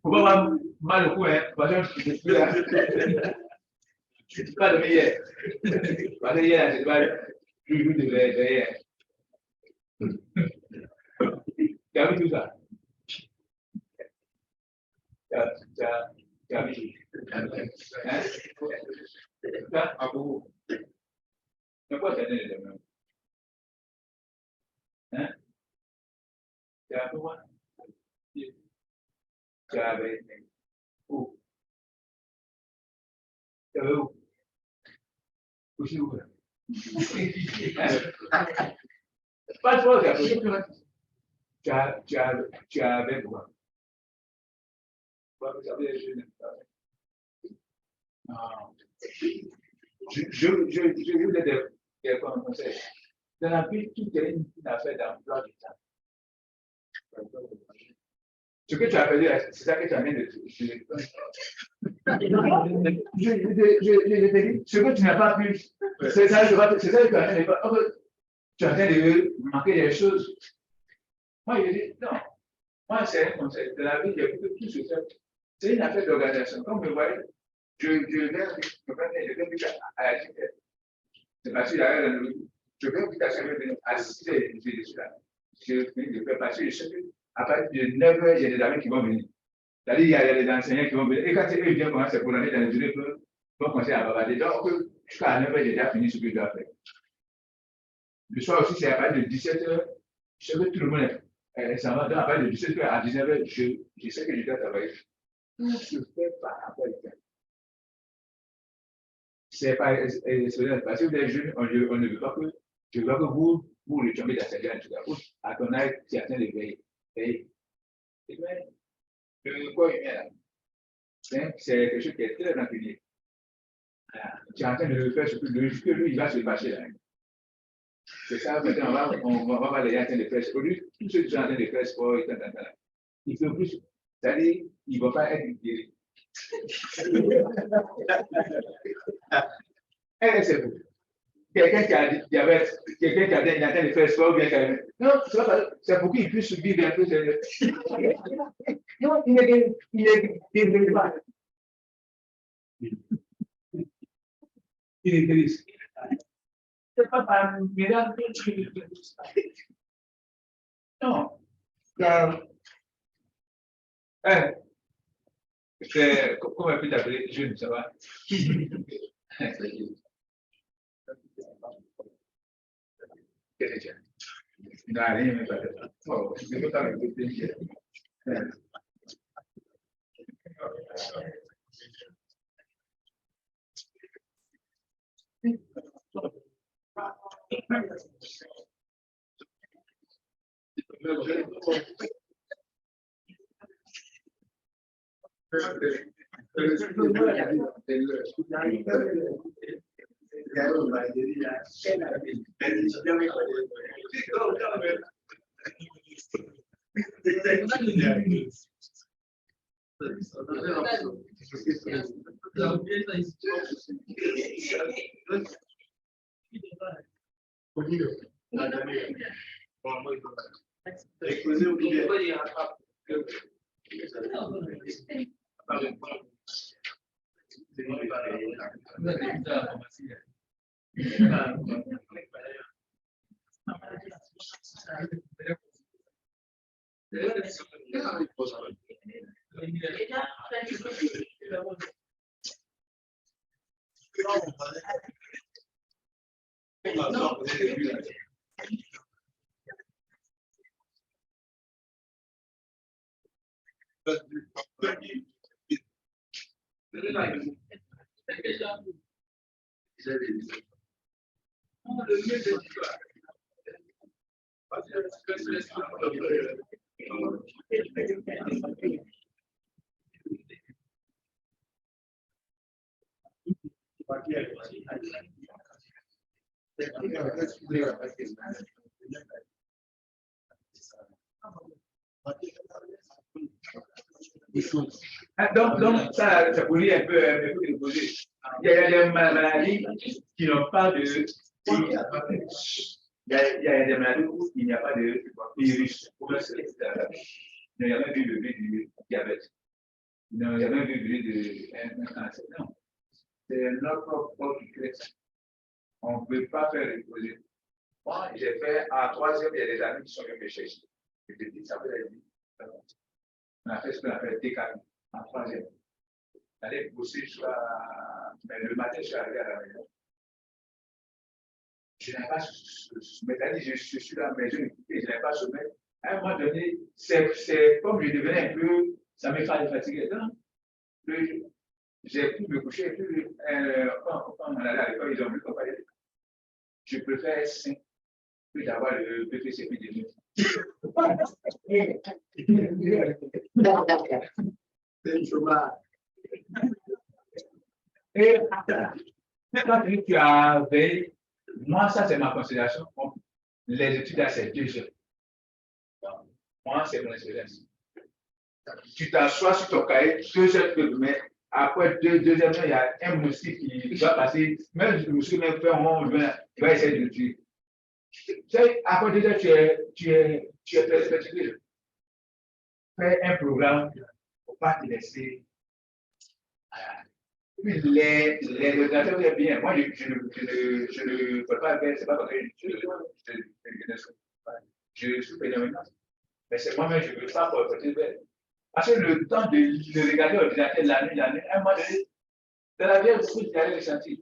faut pas avoir mal au cou, hein. Parce que je ne dis pas de meilleur. Parce que hier, je ne dis pas toujours de meilleur. Tu as vu tout ça? Tu as vu? Hein? Ça, à vous. C'est quoi cette année de demain? Hein? Tu as vu quoi? Tu avais où? Tu avais où? Où c'est où? Pas trop, tu avais quoi? Non. Je vous donne des conseils. Dans la vie, tout est une affaire d'emploi du temps. Ce que tu as fait, c'est ça que tu as mis de. Je te dis, ce que tu n'as pas pu, c'est ça que tu as fait. Tu as en train de manquer des choses. Moi, je dis, non. Moi, c'est un conseil. De la vie, il y a tout se fait. C'est une affaire d'organisation. Comme vous voyez, je viens vite à la GTF. C'est parce qu'il y a je viens vite à 6 heures, je suis là. Je finis de faire passer, je sais que à partir de 9 heures, il y a des amis qui vont venir. C'est-à-dire, il y a des enseignants qui vont venir. Et quand eux viennent commencer pour l'année dans les journées, ils vont commencer à bavarder. Donc, jusqu'à 9 heures, j'ai déjà fini ce que je dois faire. Le soir aussi, c'est à partir de 17 heures. Je sais que tout le monde ça va. Donc, à partir de 17 heures à 19 heures, je sais que je dois travailler. Tout se fait par rapport à ça. C'est pas parce que les jeunes, on ne veut pas que, je veux pas que vous le tombez d'ascendant en tout cas. À ton âge, tu atteins les veilles. Le corps humain, là, c'est quelque chose qui est très rancunier. Tu es en train de le faire, surtout que lui, il va se bâcher là. C'est ça, maintenant, on va voir les gens en train de faire. Aujourd'hui, tous ceux qui sont en train de faire sport, il faut plus. C'est-à-dire, il ne va pas être guéri. C'est vous. Quelqu'un qui a diabète, quelqu'un qui a en train de faire sport, ou bien qui a. Non, c'est pour qu'il puisse vivre un peu. Non, il est pas. Il est triste. C'est pas par miracle que non. Comment on peut t'appeler jeune, ça va? Qu'est-ce que tu as? Non, rien, mais pas de ça. Oh, je ne peux pas m'écouter. Donc ça pourrit un peu le poser. Il y a des maladies qui n'ont pas de. Il y a des maladies où il n'y a pas de virus. Il n'y a jamais vu le virus du diabète. Il n'y a jamais vu le virus d'un cancer. Non. C'est notre propre qui crée ça. On ne peut pas faire reposer. Moi, j'ai fait en troisième, il y a des amis qui sont venus me chercher. Je te dis, ça peut être dit. On a fait ce qu'on appelle TKP en troisième. J'allais bosser mais le matin, je suis arrivé à la maison. Je n'avais pas sommeil. Je suis là, mais je n'avais pas sommeil. À un moment donné, c'est comme je devenais un peu, ça me fait fatiguer. J'ai pu me coucher, quand on allait à l'école, ils ont vu qu'on parlait. Je préfère être sain que d'avoir le BPCP de nuit. Et quand tu avais, moi, ça c'est ma considération. Les études, c'est 2 heures. Moi, c'est mon expérience. Tu t'assois sur ton cahier, 2 heures de mettre. Après 2 heures, il y a un moustique qui va passer. Même le moustique, même fait un moment, il va essayer de le tuer. Après 2 heures, tu es fatigué. Fais un programme pour ne pas te laisser. Les ordinateurs, c'est bien. Moi, je ne peux pas faire, c'est pas parce que je suis phénoménal. Mais c'est moi-même, je ne veux pas pour faire. Parce que le temps de regarder l'ordinateur la nuit, à un moment donné, dans la vie, il faut y aller ressentir.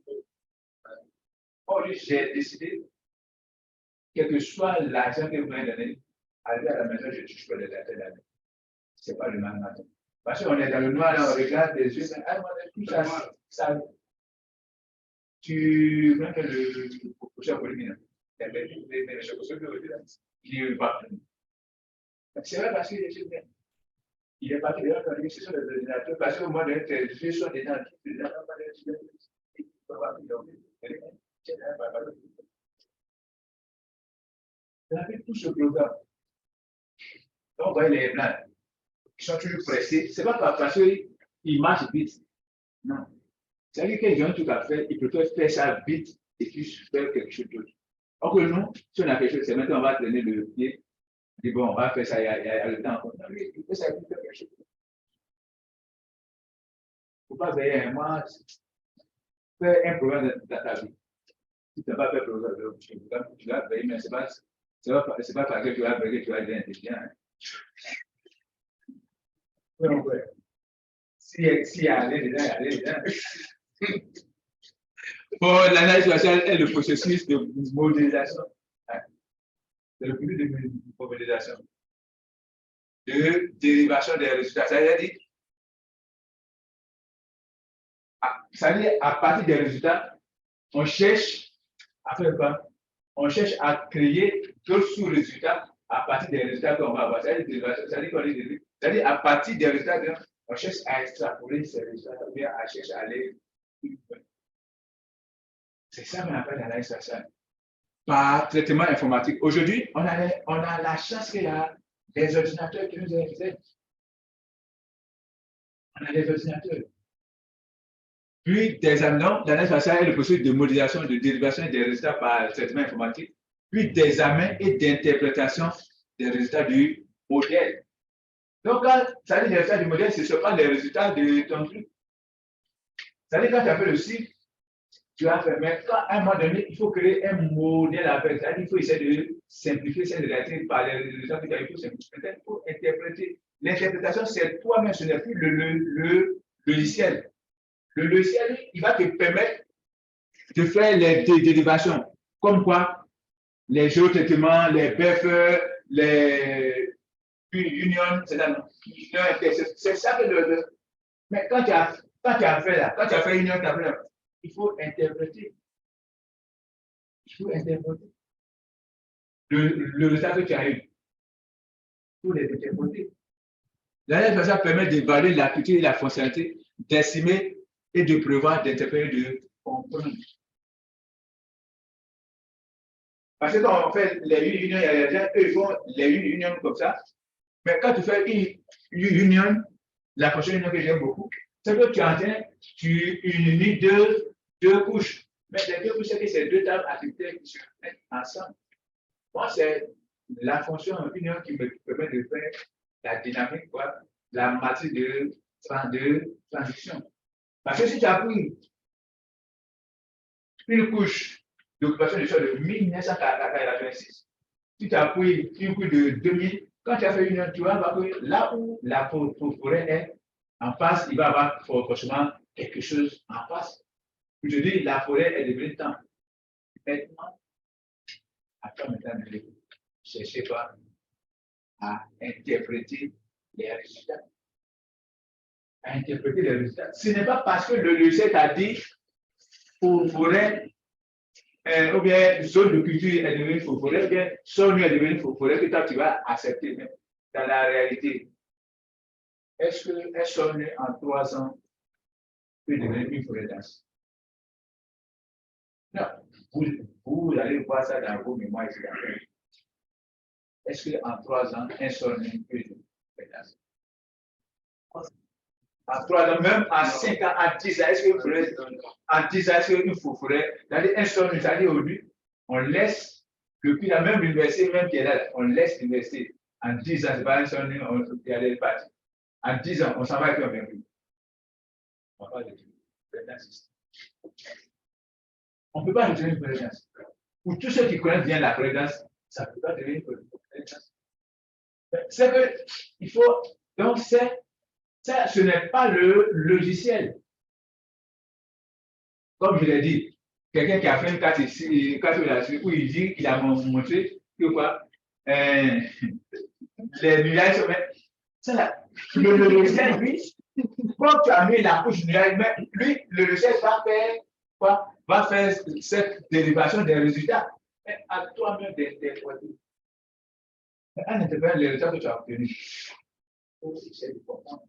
Or, j'ai décidé, quel que soit l'argent que vous m'avez donné, arriver à la maison, je ne touche pas l'ordinateur la nuit. Ce n'est pas le même matin. Parce qu'on est dans le noir, là, on regarde les yeux, mais à un moment donné, tout ça. Tu vois que le prochain politique, c'est vrai parce qu'il est bien. Il est parti de là quand il est sur l'ordinateur, parce qu'au moins, les yeux sont dedans. On a fait tout ce programme. Donc, on voit les blancs qui sont toujours pressés. Ce n'est pas parce qu'ils marchent vite. Non. C'est-à-dire qu'ils ont un truc à faire, ils préfèrent faire ça vite et puis faire quelque chose d'autre. Or que nous, si on a quelque chose, c'est maintenant on va traîner le pied. Et bon, on va faire ça, il y a le temps. Il faut ça, il faut faire quelque chose. Il ne faut pas veiller un mois. Fais un programme dans ta vie. Si tu n'as pas fait un programme, tu vas veiller, mais ce n'est pas parce que tu vas veiller que tu vas être intelligent. Si aller dedans. Bon, l'analyse sociale est le processus de modélisation. C'est le processus de modélisation. De dérivation des résultats. Ça veut dire, à partir des résultats, on cherche à faire quoi? On cherche à créer d'autres sous-résultats à partir des résultats qu'on va avoir. C'est-à-dire à partir des résultats, On cherche à extrapoler ces résultats, ou bien à chercher à aller plus loin. C'est ça qu'on appelle l'analyse faciale. Par traitement informatique. Aujourd'hui, on a la chance qu'il y a des ordinateurs qui nous aident. On a des ordinateurs. Puis des examens, l'analyse faciale est le processus de modélisation et de dérivation des résultats par traitement informatique, puis d'examen et d'interprétation des résultats du modèle. Donc, quand ça dit les résultats du modèle, ce ne sont pas les résultats de ton truc. Ça dit quand tu as fait le cycle, tu as fait, mais quand à un moment donné, il faut créer un modèle avec ça, il faut essayer de simplifier cette réalité par les résultats que tu as eu, il faut interpréter. L'interprétation, c'est toi-même, ce n'est plus le logiciel. Le logiciel, il va te permettre de faire les dérivations. Comme quoi, les géotraitements, les buffers, les unions, c'est ça que mais quand tu as fait là, quand tu as fait union, il faut interpréter. Il faut interpréter. Le résultat que tu as eu. Il faut les interpréter. L'analyse faciale permet d'évaluer l'aptitude et la fonctionnalité, d'estimer et de prévoir, d'interpréter, de comprendre. Parce que quand on fait les unions, il y a des gens, eux, ils font les unions comme ça. Mais quand tu fais une union, la prochaine union que j'aime beaucoup, c'est que tu entends, tu unis deux couches. Mais les deux couches, c'est que c'est deux tables architectes qui se mettent ensemble. Moi, c'est la fonction union qui me permet de faire la dynamique, quoi, la matrice de transition. Parce que si tu as pris une couche d'occupation du sol de 1986, si tu as pris une couche de 2000, quand tu as fait une, tu vas voir que là où la forêt est en face, il va y avoir forcément quelque chose en face. Je dis, la forêt est devenue temps. Maintenant, attends maintenant, ne cherchez pas à interpréter les résultats. À interpréter les résultats. Ce n'est pas parce que le logiciel t'a dit forêt, ou bien zone de culture est devenue forêt, ou bien zone est devenue forêt, que toi tu vas accepter. Mais dans la réalité, est-ce qu'un zone en 3 ans peut devenir une forêt dense? Non. Vous allez voir ça dans vos mémoires. Est-ce qu'en 3 ans, un zone peut devenir une forêt dense? En 3 ans, même en 5 ans, en 10 ans, est-ce qu'il faudrait, c'est-à-dire un seul, c'est-à-dire aujourd'hui, on laisse, depuis la même université, même qui est là, on laisse l'université. En 10 ans, c'est pas un seul, on y allait partir. En 10 ans, on s'en va avec un même prix. On va pas de on ne peut pas retenir une présidence. Pour tous ceux qui connaissent bien la présidence, ça ne peut pas devenir une présidence. C'est que, il faut, donc c'est, ça, ce n'est pas le logiciel. Comme je l'ai dit, quelqu'un qui a fait une carte ici, où il dit qu'il a montré que quoi, les nuages sont. C'est là. Le logiciel, lui, quand tu as mis la couche nuage, lui, le logiciel va faire quoi? Va faire cette dérivation des résultats. Mais à toi-même d'interpréter. En interprétant les résultats que tu as obtenus. C'est important.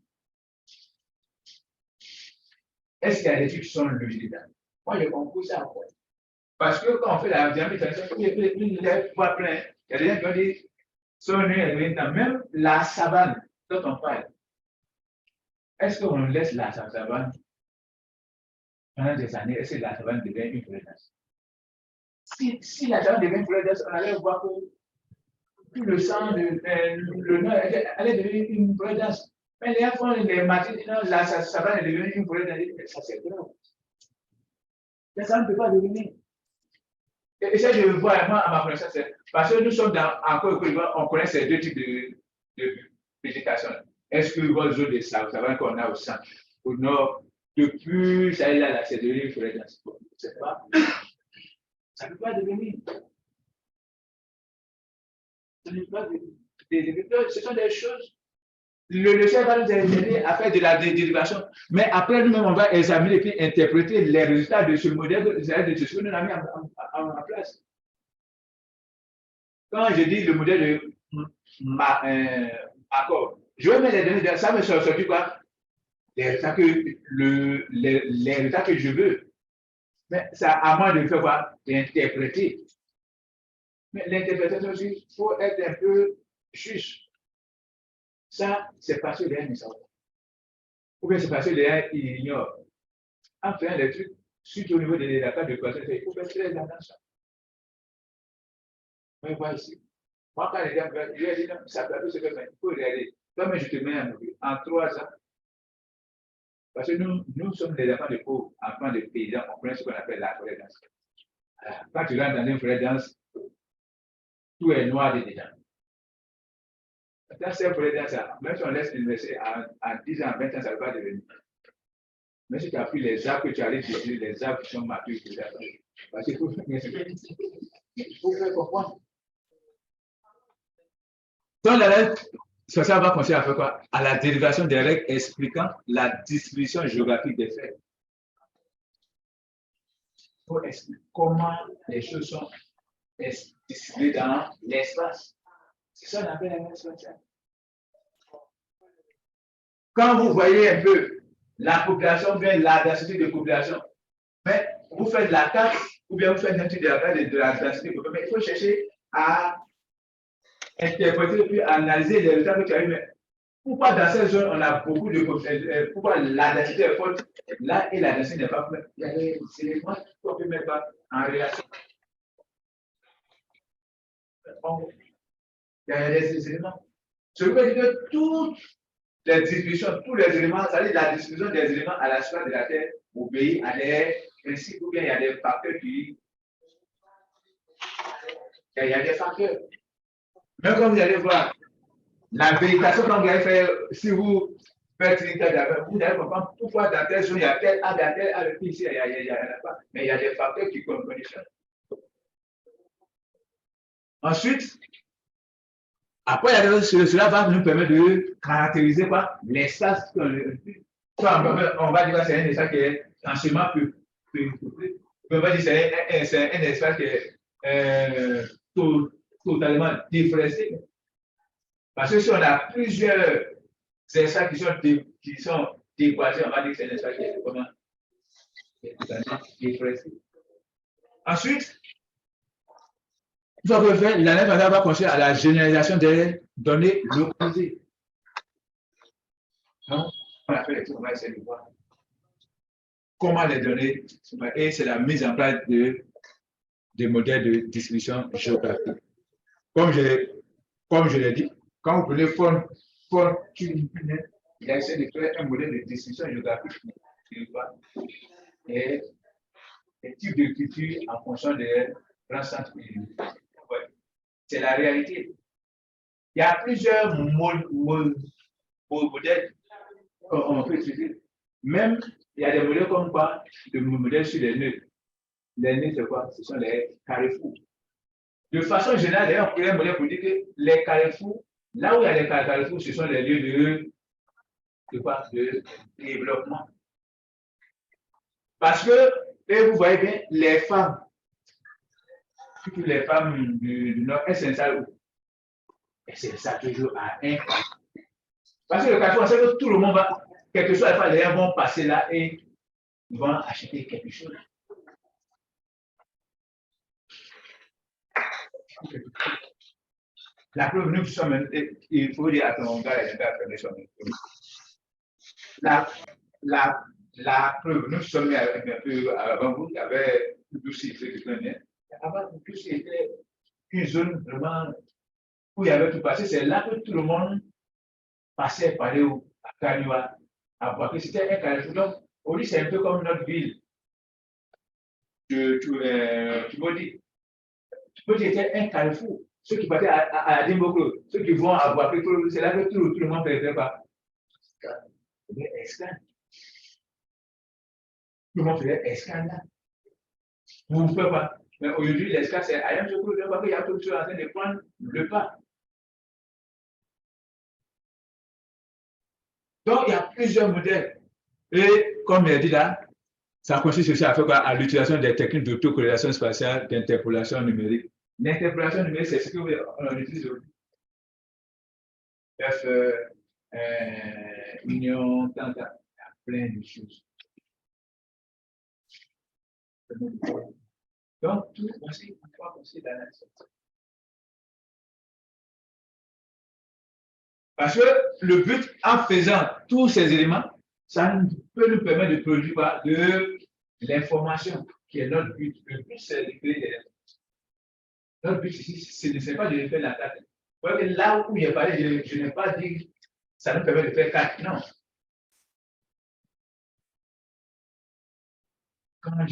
Est-ce qu'il y a des trucs qui sont logiques? Moi, j'ai compris ça en fait. Parce que quand on fait la dynamique, il y a pas plein. Il y a des gens qui ont dit, même la savane dont on parle. Est-ce qu'on laisse la savane pendant des années? Est-ce que la savane devient une prédence? Si la savane devient une prédence, on allait voir que tout le sang, le nord, allait devenir une prédence. Mais les enfants, les matins, la savane est devenue une prédence. Ça, c'est grave. Mais ça ne peut pas devenir. Et ça, je le vois moi à ma connaissance, parce que nous sommes encore, on connaît ces deux types de végétation. Est-ce que votre zone de savane qu'on a au centre, au nord, depuis ça est là, c'est devenu une forêt dense? Je ne sais pas. Ça ne peut pas devenir. Ça ne peut pas devenir. Ce sont des choses. Le logiciel va nous aider à faire de la dérivation. Mais après, nous-mêmes, on va examiner et puis interpréter les résultats de ce modèle, de ce que nous avons mis en place. Quand je dis le modèle de accord, je vais mettre les données, ça me sortit quoi? les résultats les résultats que je veux. Mais c'est à moi de faire quoi? D'interpréter. Mais l'interprétation aussi, il faut être un peu juste. Ça, c'est parce que les gens ne savent pas. Ou bien c'est parce que les gens ignorent. En faisant des trucs, surtout au niveau de la carte de croissance, il faut faire très attention. Mais voilà ici. Moi, quand les gens me disent, non, ça peut se faire, mais il faut regarder. Toi, je te mets en 3 ans. Parce que nous sommes des enfants de pauvres, enfants de paysans, on connaît ce qu'on appelle la forêt dense. Quand tu rentres dans une forêt dense, tout est noir dedans. Dans cette forêt dense, même si on laisse l'université en 10 ans, 20 ans, ça ne va pas devenir. Mais si tu as pris les arbres que tu allais détruire, les arbres qui sont matures, parce qu'il faut faire comprendre. Donc, la règle, ça va consister à faire quoi? À la dérivation des règles expliquant la distribution géographique des faits. Il faut expliquer comment les choses sont distribuées dans l'espace. C'est ça qu'on appelle l'espace. Quand vous voyez un peu la population, bien la densité de population, mais vous faites la carte, ou bien vous faites une étude de la densité de population, mais il faut chercher à interpréter puis analyser les résultats que tu as eu. Mais pourquoi dans cette zone on a beaucoup de population, pourquoi la densité est forte là et la densité n'est pas forte? Il y a des éléments qu'on peut mettre en relation. Il y a des éléments. Je veux dire que toutes les distributions, tous les éléments, c'est-à-dire la distribution des éléments à la surface de la Terre obéit à des principes ou bien il y a des facteurs qui. Il y a des facteurs. Même quand vous allez voir la végétation, quand vous allez faire, si vous faites une telle affaire, vous allez comprendre pourquoi dans telle zone il y a tel A, dans tel A, le ici, il n'y a pas. Mais il y a des facteurs qui conditionnent. Ensuite, après, cela va nous permettre de caractériser quoi? L'espace. On va dire que c'est un espace qui est entièrement plus. On va dire que c'est un espace qui est totalement déforesté. Parce que si on a plusieurs espaces qui sont déboisés, on va dire que c'est un espace qui est totalement déforesté. Ensuite, une fois que fait, l'année va conduire à la généralisation des données localisées. Donc, on a fait les trucs, on va essayer de voir comment les données, et c'est la mise en place de modèles de distribution géographique. Comme je l'ai dit, quand vous prenez Fortunet, il a essayé de faire un modèle de distribution géographique et les types de cultures en fonction des grands centres. C'est la réalité. Il y a plusieurs modèles qu'on peut utiliser. Même, il y a des modèles comme quoi, des modèles sur les nœuds. Les nœuds, c'est quoi? Ce sont les carrefours. De façon générale, d'ailleurs, on pourrait un modèle pour dire que les carrefours, là où il y a les carrefours, ce sont les lieux de développement. Parce que, et vous voyez bien, les femmes, surtout les femmes du Nord, elles s'installent où? Elles s'installent toujours à un carrefour. Parce que le carrefour, c'est que tout le monde va, quelque chose à faire, les gens vont passer là et ils vont acheter quelque chose. La preuve, nous sommes, il faut dire à ton gars, la preuve, nous sommes un peu avant vous, il y avait Doussi, ceux qui connaissent. Avant, Doussi était une zone vraiment où il y avait tout passé. C'est là que tout le monde passait par à Kaniwa, à Boaké. C'était un carrefour. Donc, aujourd'hui, c'est un peu comme notre ville. Tu me dis, était un carrefour. Ceux qui partaient à Dimboko, ceux qui vont à Boaké, c'est là que tout le monde faisait pas. Escale. Tout le monde faisait escale là. Vous ne pouvez pas. Mais aujourd'hui, l'escale, c'est à Dimboko, il y a tout le monde en train de prendre le pas. Donc, il y a plusieurs modèles. Et comme il a dit là, ça consiste aussi à faire quoi? À l'utilisation des techniques d'autocorrélation spatiale, d'interpolation numérique. L'interpolation numérique, c'est ce qu'on utilise aujourd'hui. Union, plein de choses. Donc, tout aussi, on doit aussi l'analyse. Parce que le but, en faisant tous ces éléments, ça peut nous permettre de produire de l'information, qui est notre but. Le but, c'est de créer des informations. Notre but ici, ce n'est pas de faire la tâche. Là où j'ai parlé, je n'ai pas dit que ça nous permet de faire 4. Non. Quand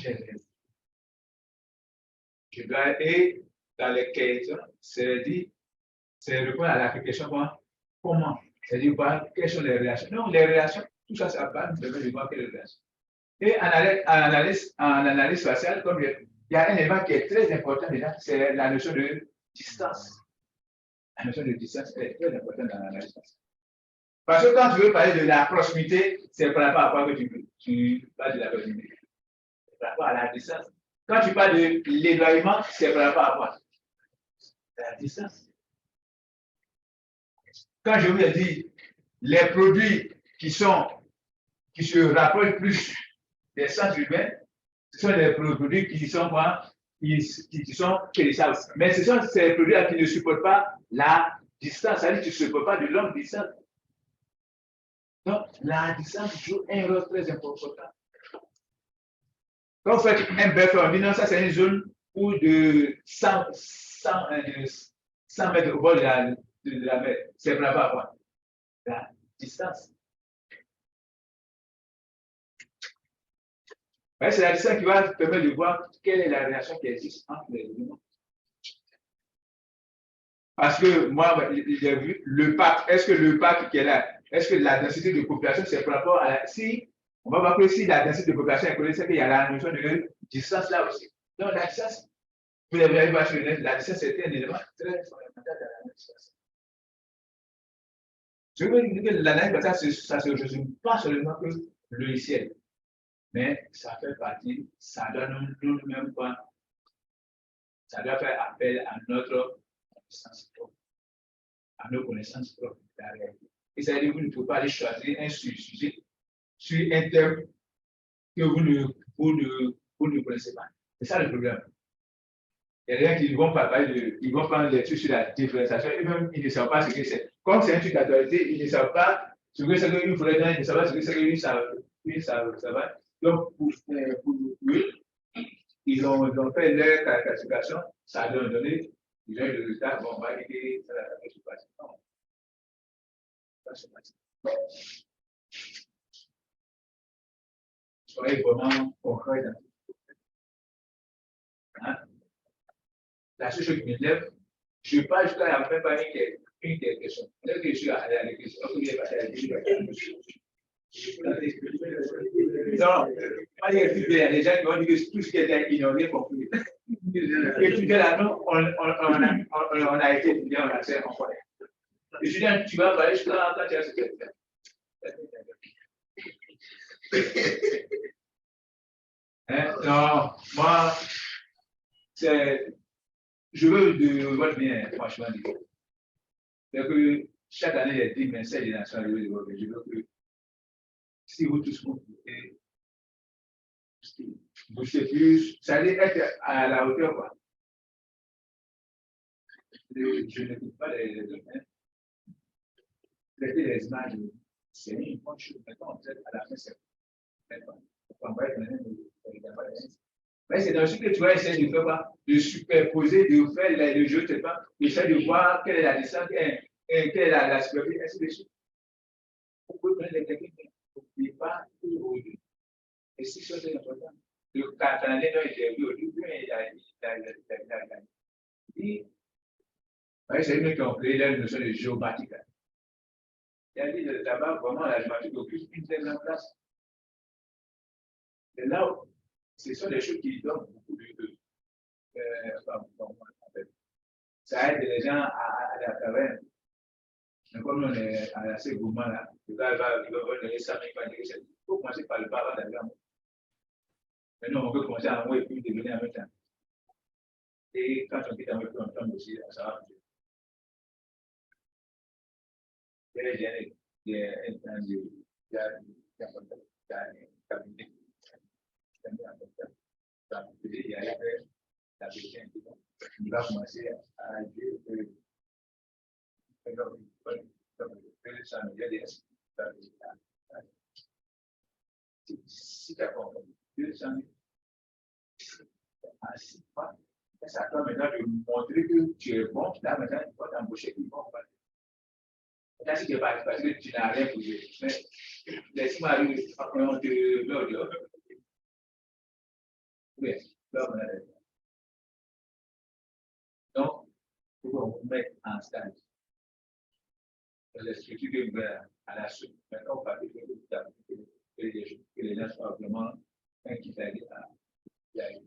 je dois aller dans les questions, c'est répondre à la question comment. C'est-à-dire, quelles sont les relations. Non, les relations, tout ça, ça va nous permettre de voir quelles relations. Et en analyse spatiale, comme il y a un élément qui est très important déjà, c'est la notion de distance. La notion de distance est très importante dans l'analyse spatiale. Parce que quand tu veux parler de la proximité, c'est par rapport à quoi que tu parles de la proximité. C'est par rapport à la distance. Quand tu parles de l'éloignement, c'est par rapport à quoi? La distance. Quand je vous ai dit, les produits qui se rapprochent plus des centres urbains, ce sont les produits qui sont quoi? Qui sont périssables. Mais ce sont ces produits-là qui ne supportent pas la distance, c'est-à-dire qu'ils ne supportent pas de longue distance. Donc, la distance joue un rôle très important. Quand vous faites un buffer, on dit non, ça c'est une zone où de 100 mètres au bord de la mer. C'est par rapport à quoi? La distance. C'est la distance qui va permettre de voir quelle est la relation qui existe entre les éléments. Parce que moi, j'ai vu le parc, est-ce que le parc qui est là, est-ce que la densité de population, c'est par rapport à la. Si, on va voir que si la densité de population est connue, c'est qu'il y a la notion de distance là aussi. Donc, la distance, vous avez vu sur la distance est un élément très fondamental dans l'analyse. Je veux dire que l'analyse, ça ne se résume pas seulement que le logiciel, mais ça fait partie, ça doit nous-mêmes pas, ça doit faire appel à notre connaissance propre, à nos connaissances propres de la réalité. Et ça veut dire que vous ne pouvez pas aller choisir un sujet sur un thème que vous ne connaissez pas. C'est ça le problème. Il y a des gens qui vont parler ils vont prendre des trucs sur la différenciation, et même ils ne savent pas ce que c'est. Comme c'est un truc d'actualité, ils ne savent pas ce que c'est qu'il faudrait donner, ils ne savent pas ce que c'est qu'ils savent. Donc, pour eux, ils ont fait leur classification, ça a donné, ils ont eu le résultat, bon, on va dire que ça va se passer. Non. Soyez vraiment concret dans tout. Hein? La seule chose qui m'élève, je ne vais pas jusqu'à la fin par une question. Dès que je suis à la question, vous n'avez pas à la question. Non, il y a des gens qui vont dire que tout ce qui est innové, compris. Et tu dis là, non, on a été étudiant, on a fait, on connaît. Étudiant, tu vas parler jusqu'à quand tu as ce que tu fais. Non, moi, je veux de votre bien, franchement. C'est que chaque année, il y a 10 ministères des Nations Unies. Je veux que si vous tous vous bougez plus, ça allait être à la hauteur, quoi. Je n'écoute pas les autres, mais traiter les images, c'est une bonne chose. Maintenant, peut-être à la fin, c'est mais c'est dans ce que tu vas essayer de faire quoi? De superposer, de faire le jeu, tu sais pas, d'essayer de voir quelle est la distance, quelle est la superficie, ainsi de suite. Vous pouvez prendre les techniques, mais vous ne pouvez pas tout aujourd'hui. Et si c'est important, le Canadien dont j'ai vu aujourd'hui, il a dit, c'est eux qui ont créé la notion de géomatique. Il a dit là-bas, vraiment, la géomatique occupe une très grande place. Et là, ce sont des choses qui donnent beaucoup de. Ça aide les gens à la caverne. Mais comme on est assez gourmand là, le gars va donner 5 000 francs. Il faut commencer par le bas avant d'aller en haut. Maintenant, on peut commencer en haut et puis devenir en même temps. Et quand on quitte en haut, on tombe aussi, ça va plus. Il y a un temps de. Il va commencer à dire que si tu as compris 200 000, ça peut maintenant te montrer que tu es bon, là maintenant tu vas t'embaucher plus bon. Là, si tu n'es pas parce que tu n'as rien pour dire. Mais laisse-moi arriver, après on te l'audio. Oui, là on a raison. Donc, il faut qu'on mette en stage. Les structures à la suite. Maintenant, on va dire que les gens soient vraiment inquiétés à y aller.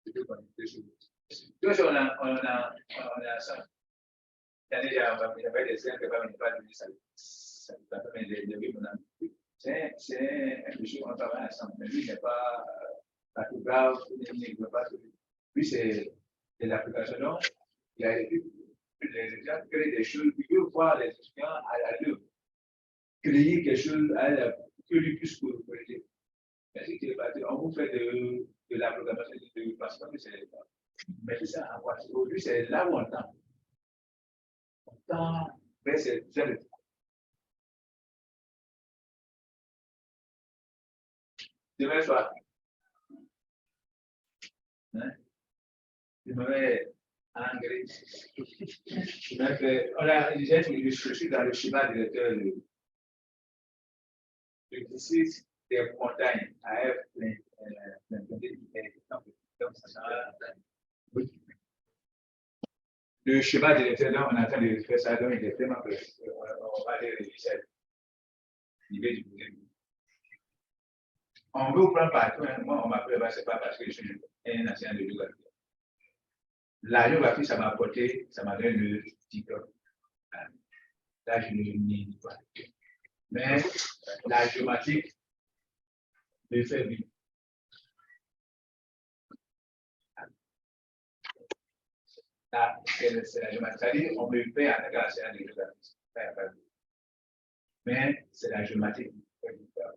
Deux, on a ça. L'année dernière, on avait des scènes que pas de ça. C'est un monsieur qu'on travaille ensemble, mais lui n'est pas grave, il n'est pas. Lui, c'est de l'application. Donc, il a été les étudiants créent des choses, il veut voir les étudiants à la deux. Créer quelque chose à la que lui puisse corriger. On vous fait de la programmation de passeport, mais c'est ça, aujourd'hui, c'est là où on tend. On tend, mais c'est très. Demain soir, demain, en Grèce, je suis dans le schéma directeur de d'ici des montagnes à F. Le schéma directeur, là, on est en train de faire ça, donc il est tellement que on va aller réviser l'idée du budget. On veut vous prendre partout, moi on m'appelle, c'est pas parce que je suis un ancien de géographie. La géographie, ça m'a apporté, ça m'a donné le diplôme. Là, je ne nie pas. Mais la géométrie me fait vivre. Là, c'est la géométrie. C'est-à-dire, on me fait en tant qu'enseignant de géographie. Mais c'est la géométrie qui me fait vivre.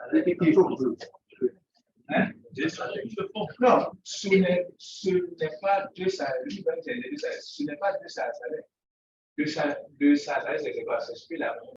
Il faut hein? Non, ce n'est pas deux salariés, ce n'est pas deux salariés. Deux salariés, c'est quoi? C'est celui-là.